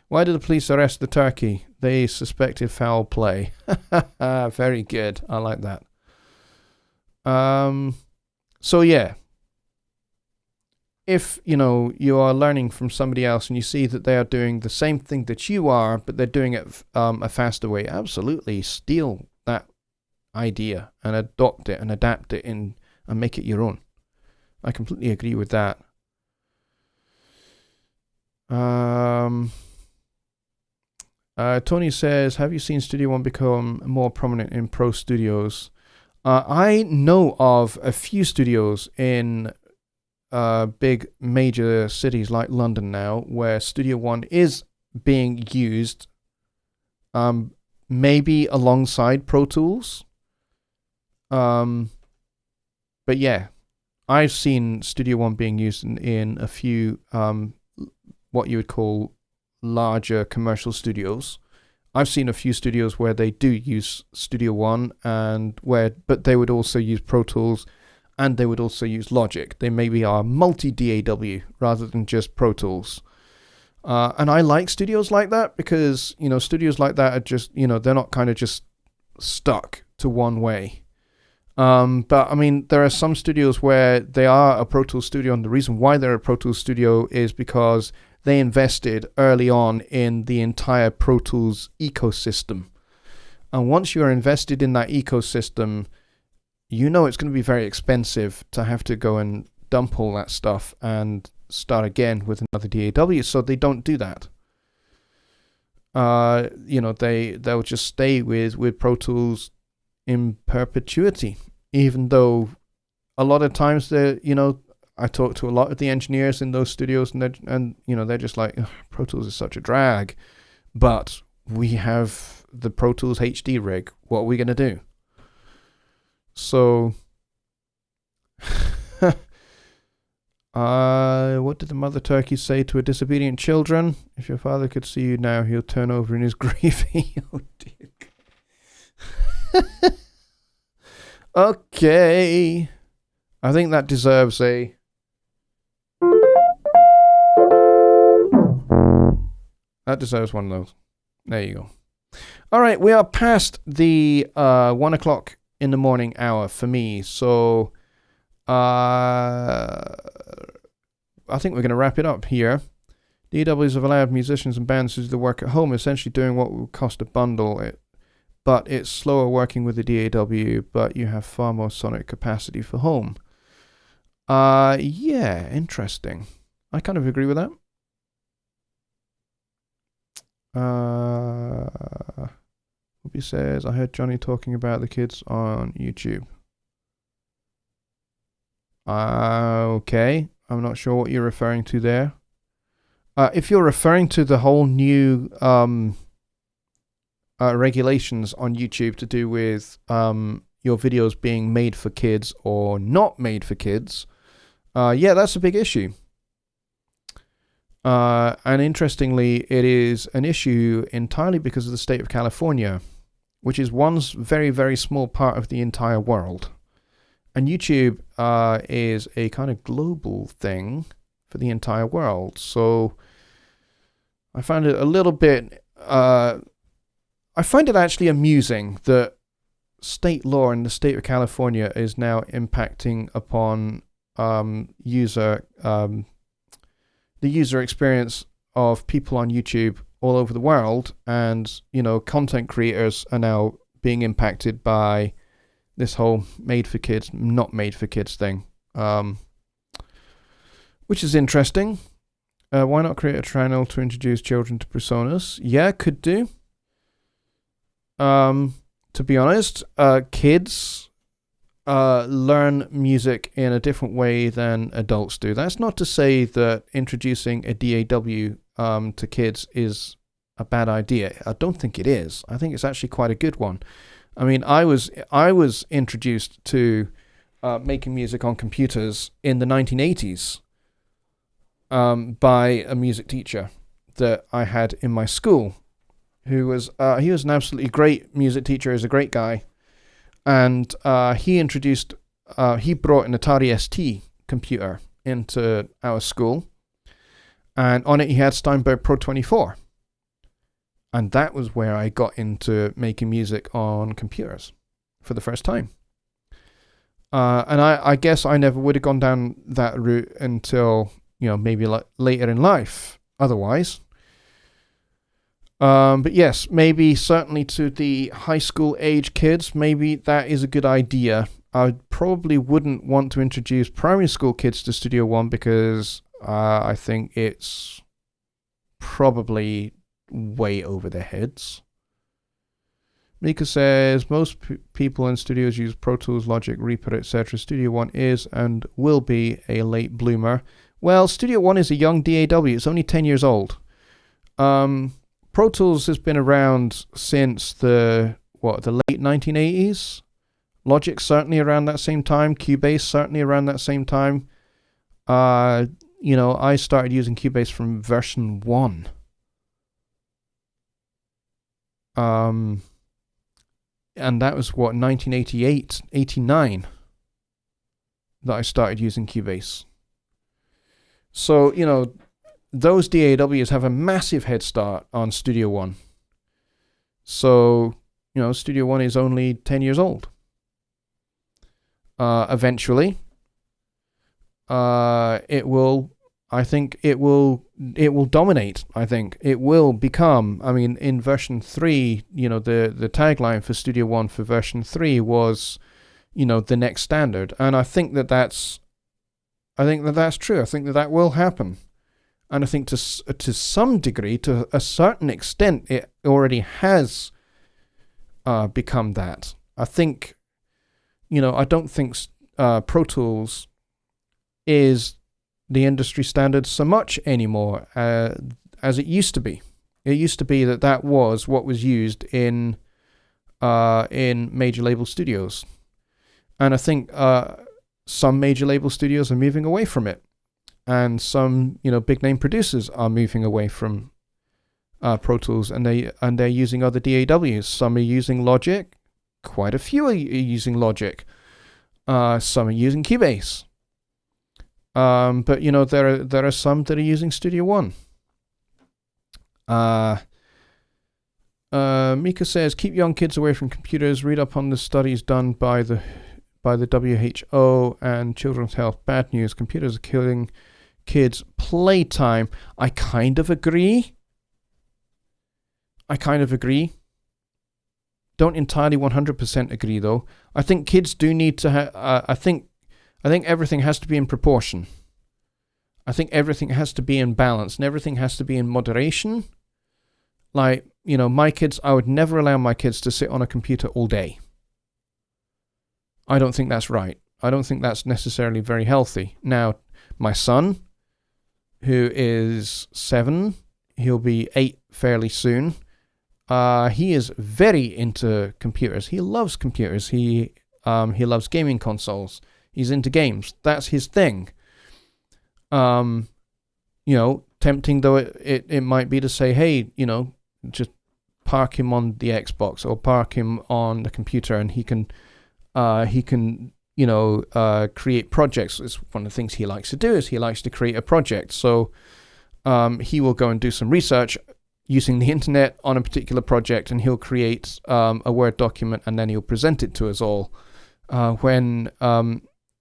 Why did the police arrest the turkey? They suspected foul play. Very good. I like that. So yeah. If, you are learning from somebody else and you see that they are doing the same thing that you are, but they're doing it a faster way, absolutely steal that idea and adopt it and adapt it and make it your own. I completely agree with that. Tony says, have you seen Studio One become more prominent in pro studios? I know of a few studios in big major cities like London now where Studio One is being used maybe alongside Pro Tools. But yeah, I've seen Studio One being used in a few what you would call larger commercial studios. I've seen a few studios where they do use Studio One but they would also use Pro Tools and they would also use Logic. They maybe are multi-DAW rather than just Pro Tools. And I like studios like that because, studios like that are just, they're not kind of just stuck to one way. But I mean, there are some studios where they are a Pro Tools studio, and the reason why they're a Pro Tools studio is because they invested early on in the entire Pro Tools ecosystem. And once you're invested in that ecosystem, it's going to be very expensive to have to go and dump all that stuff and start again with another DAW. So they don't do that. They'll just stay with Pro Tools in perpetuity, even though a lot of times I talk to a lot of the engineers in those studios and they're just like, Pro Tools is such a drag, but we have the Pro Tools HD rig. What are we going to do? So, what did the mother turkey say to her disobedient children? If your father could see you now, he'll turn over in his grave. Oh, dear. Okay. I think that deserves a... That deserves one of those. There you go. All right, we are past the 1 o'clock in the morning hour for me, so I think we're going to wrap it up here. DAWs have allowed musicians and bands to do the work at home, essentially doing what would cost a bundle, but it's slower working with the DAW, but you have far more sonic capacity for home. Yeah, interesting. I kind of agree with that. Whoopi says, I heard Jonny talking about the kids on YouTube. Okay. I'm not sure what you're referring to there. If you're referring to the whole new regulations on YouTube to do with your videos being made for kids or not made for kids, yeah, that's a big issue. And interestingly, it is an issue entirely because of the state of California, which is one very, very small part of the entire world. And YouTube is a kind of global thing for the entire world. So I find it a little bit... I find it actually amusing that state law in the state of California is now impacting upon the user experience of people on YouTube all over the world, and content creators are now being impacted by this whole made for kids, not made for kids thing, which is interesting. Why not create a channel to introduce children to personas? Yeah, could do. To be honest, kids learn music in a different way than adults do. That's not to say that introducing a DAW to kids is a bad idea. I don't think it is. I think it's actually quite a good one. I mean, I was introduced to making music on computers in the 1980s by a music teacher that I had in my school, who was he was an absolutely great music teacher. He was a great guy. And he brought an Atari ST computer into our school. And on it, he had Steinberg Pro 24. And that was where I got into making music on computers for the first time. And I guess I never would have gone down that route until, maybe later in life otherwise. But yes, maybe certainly to the high school age kids, maybe that is a good idea. I probably wouldn't want to introduce primary school kids to Studio One because I think it's probably way over their heads. Mika says, most people in studios use Pro Tools, Logic, Reaper, etc. Studio One is and will be a late bloomer. Well, Studio One is a young DAW. It's only 10 years old. Pro Tools has been around since the late 1980s. Logic certainly around that same time. Cubase certainly around that same time. I started using Cubase from version 1. And that was 1988, 89 that I started using Cubase. So, those DAWs have a massive head start on Studio One. So, Studio One is only 10 years old. Eventually, it will dominate. I think it will become, in version 3, the tagline for Studio One for version 3 was, the next standard. And I think that's true. I think that will happen. And I think to some degree, to a certain extent, it already has become that. I think, I don't think Pro Tools is the industry standard so much anymore as it used to be. It used to be that was what was used in major label studios. And I think some major label studios are moving away from it. And some, big name producers are moving away from Pro Tools, and they're using other DAWs. Some are using Logic. Quite a few are using Logic. Some are using Cubase. But there are some that are using Studio One. Mika says, keep young kids away from computers. Read up on the studies done by the WHO and Children's Health. Bad news. Computers are killing kids' playtime. I kind of agree. Don't entirely 100% agree though. I think kids do need to have. I think I think everything has to be in proportion. I think everything has to be in balance, and everything has to be in moderation. Like, my kids, I would never allow my kids to sit on a computer all day. I don't think that's right. I don't think that's necessarily very healthy. Now, my son, who is 7, he'll be 8 fairly soon. He is very into computers. He loves computers. He loves gaming consoles. He's into games. That's his thing. Tempting though it might be to say, hey, just park him on the Xbox or park him on the computer, and he can create projects. It's one of the things he likes to do, is he likes to create a project. So he will go and do some research using the internet on a particular project, and he'll create a Word document, and then he'll present it to us all. When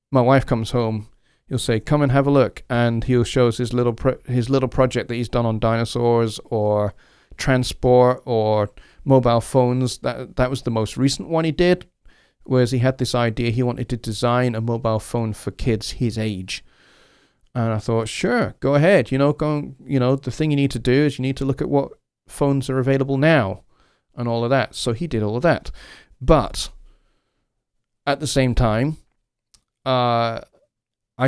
my wife comes home, he'll say, come and have a look, and he'll show us his little project that he's done on dinosaurs or transport or mobile phones. That was the most recent one he did, whereas he had this idea he wanted to design a mobile phone for kids his age. And I thought, sure, go ahead. The thing you need to do is you need to look at what phones are available now and all of that. So he did all of that. But at the same time, I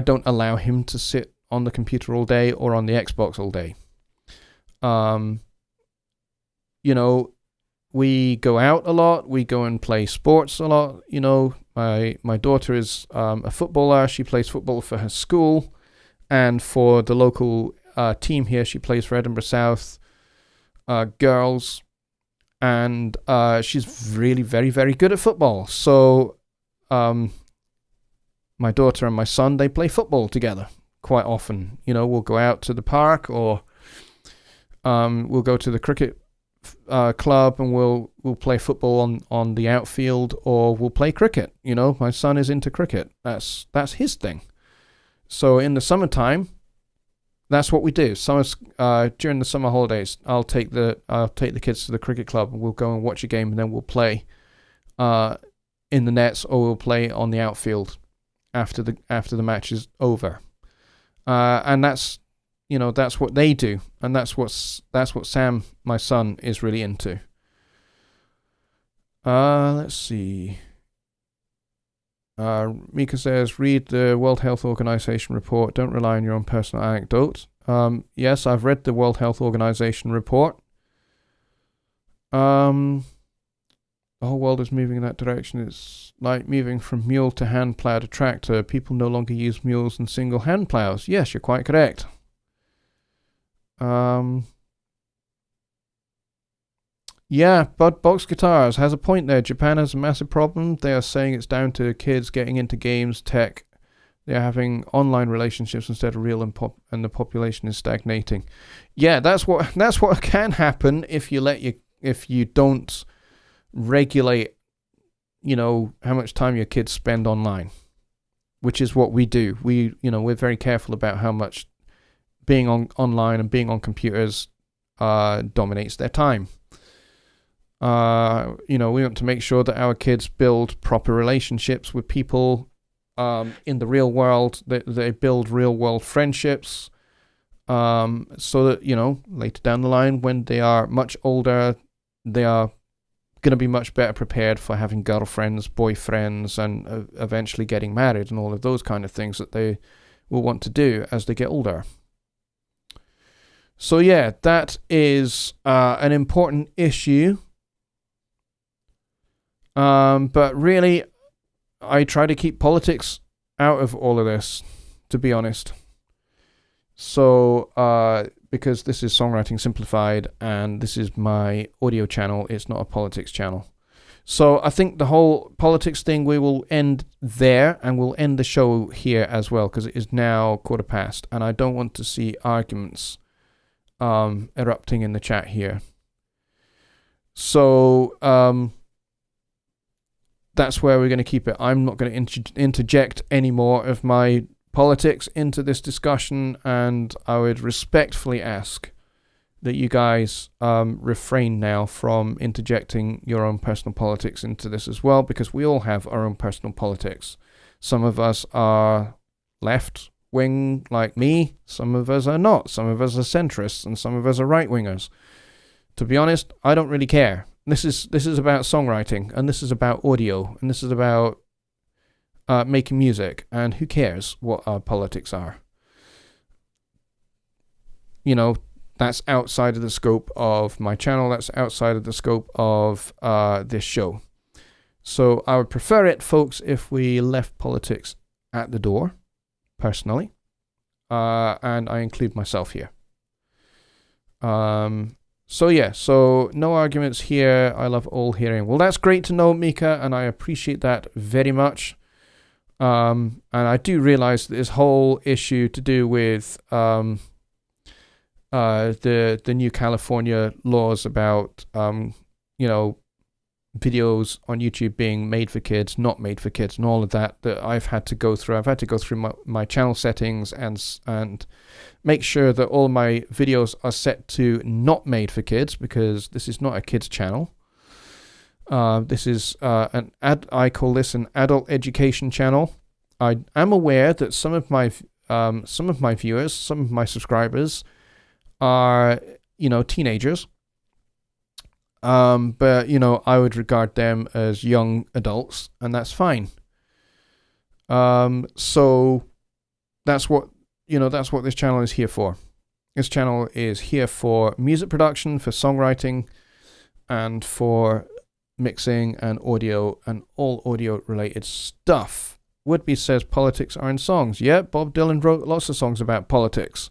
don't allow him to sit on the computer all day or on the Xbox all day. We go out a lot. We go and play sports a lot. My daughter is a footballer. She plays football for her school. And for the local team here, she plays for Edinburgh South girls. And she's really very, very good at football. So my daughter and my son, they play football together quite often. We'll go out to the park, or we'll go to the cricket club, and we'll play football on the outfield, or we'll play cricket. My son is into cricket. That's his thing. So in the summertime, that's what we do. During the summer holidays, I'll take the kids to the cricket club, and we'll go and watch a game, and then we'll play in the nets, or we'll play on the outfield after the match is over. And that's what they do, and that's what Sam, my son, is really into. Let's see. Mika says, read the World Health Organization report. Don't rely on your own personal anecdotes. Yes, I've read the World Health Organization report. The whole world is moving in that direction. It's like moving from mule to hand plow to tractor. People no longer use mules and single hand plows. Yes, you're quite correct. Yeah, Bud Box Guitars has a point there. Japan has a massive problem. They are saying it's down to kids getting into games, tech. They are having online relationships instead of real, and the population is stagnating. Yeah, that's what can happen if you don't regulate, how much time your kids spend online, which is what we do. We're very careful about how much being online and being on computers dominates their time. We want to make sure that our kids build proper relationships with people in the real world, that they build real world friendships, so that, later down the line, when they are much older, they are going to be much better prepared for having girlfriends, boyfriends, and eventually getting married and all of those kind of things that they will want to do as they get older. So yeah, that is an important issue. But really, I try to keep politics out of all of this, to be honest. So, because this is Songwriting Simplified, and this is my audio channel, it's not a politics channel. So I think the whole politics thing, we will end there, and we'll end the show here as well, because it is now 1:15, and I don't want to see arguments erupting in the chat here. So, that's where we're going to keep it. I'm not going to interject any more of my politics into this discussion, and I would respectfully ask that you guys refrain now from interjecting your own personal politics into this as well, because we all have our own personal politics. Some of us are left wing like me. Some of us are not. Some of us are centrists, and some of us are right wingers. To be honest, I don't really care. This is about songwriting, and this is about audio, and this is about making music, and who cares what our politics are? You know, that's outside of the scope of my channel. That's outside of the scope of this show. So I would prefer it, folks, if we left politics at the door, personally, and I include myself here. So no arguments here. I love all hearing. Well, that's great to know, Mika, and I appreciate that very much. And I do realize that this whole issue to do with the new California laws about videos on YouTube being made for kids, not made for kids, and all of that I've had to go through. I've had to go through my channel settings and make sure that all my videos are set to not made for kids, because this is not a kids channel. This is I call this an adult education channel. I am aware that some of my viewers, some of my subscribers are teenagers. But I would regard them as young adults, and that's fine. So that's what this channel is here for. This channel is here for music production, for songwriting, and for mixing and audio and all audio related stuff. Woodby says politics are in songs. Yeah, Bob Dylan wrote lots of songs about politics.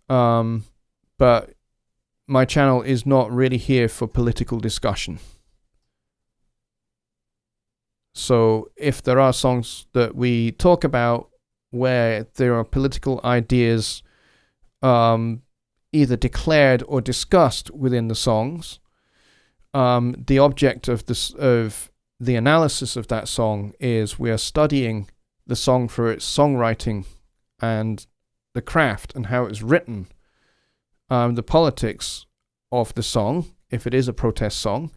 But my channel is not really here for political discussion. So if there are songs that we talk about where there are political ideas either declared or discussed within the songs, the object of the analysis of that song is we are studying the song for its songwriting and the craft and how it's written. The politics of the song, if it is a protest song,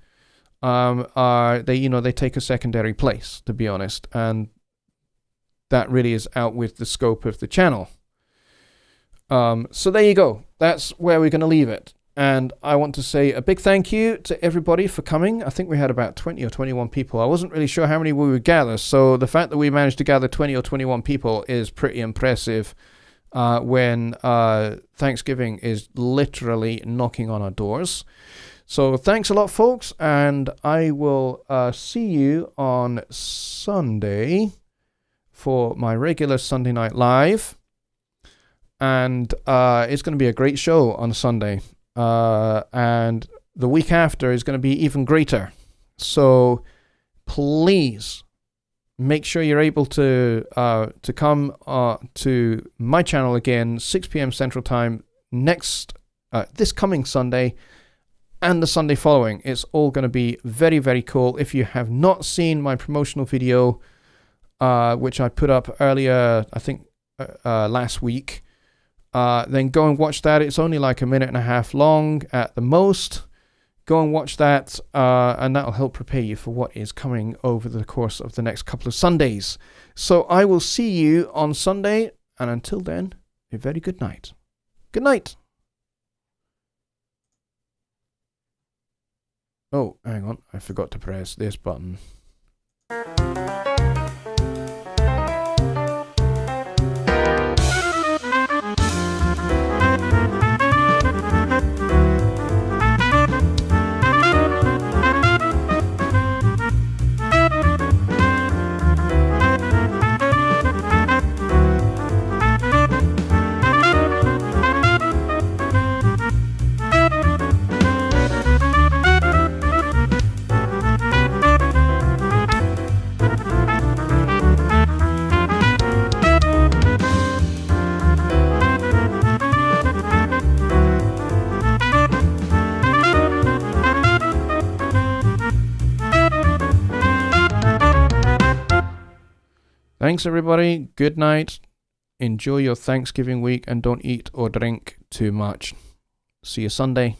they take a secondary place, to be honest, and that really is out with the scope of the channel. So there you go. That's where we're going to leave it. And I want to say a big thank you to everybody for coming. I think we had about 20 or 21 people. I wasn't really sure how many we would gather. So the fact that we managed to gather 20 or 21 people is pretty impressive when Thanksgiving is literally knocking on our doors. So thanks a lot, folks. And I will see you on Sunday for my regular Sunday Night Live. And it's going to be a great show on Sunday. And the week after is going to be even greater. So please make sure you're able to come to my channel again, 6 p.m. Central Time this coming Sunday and the Sunday following. It's all going to be very, very cool. If you have not seen my promotional video, which I put up earlier, I think last week, then go and watch that. It's only like a minute and a half long at the most. Go and watch that, and that'll help prepare you for what is coming over the course of the next couple of Sundays. So I will see you on Sunday, and until then, a very good night. Good night. Oh, hang on. I forgot to press this button. Thanks, everybody. Good night. Enjoy your Thanksgiving week and don't eat or drink too much. See you Sunday.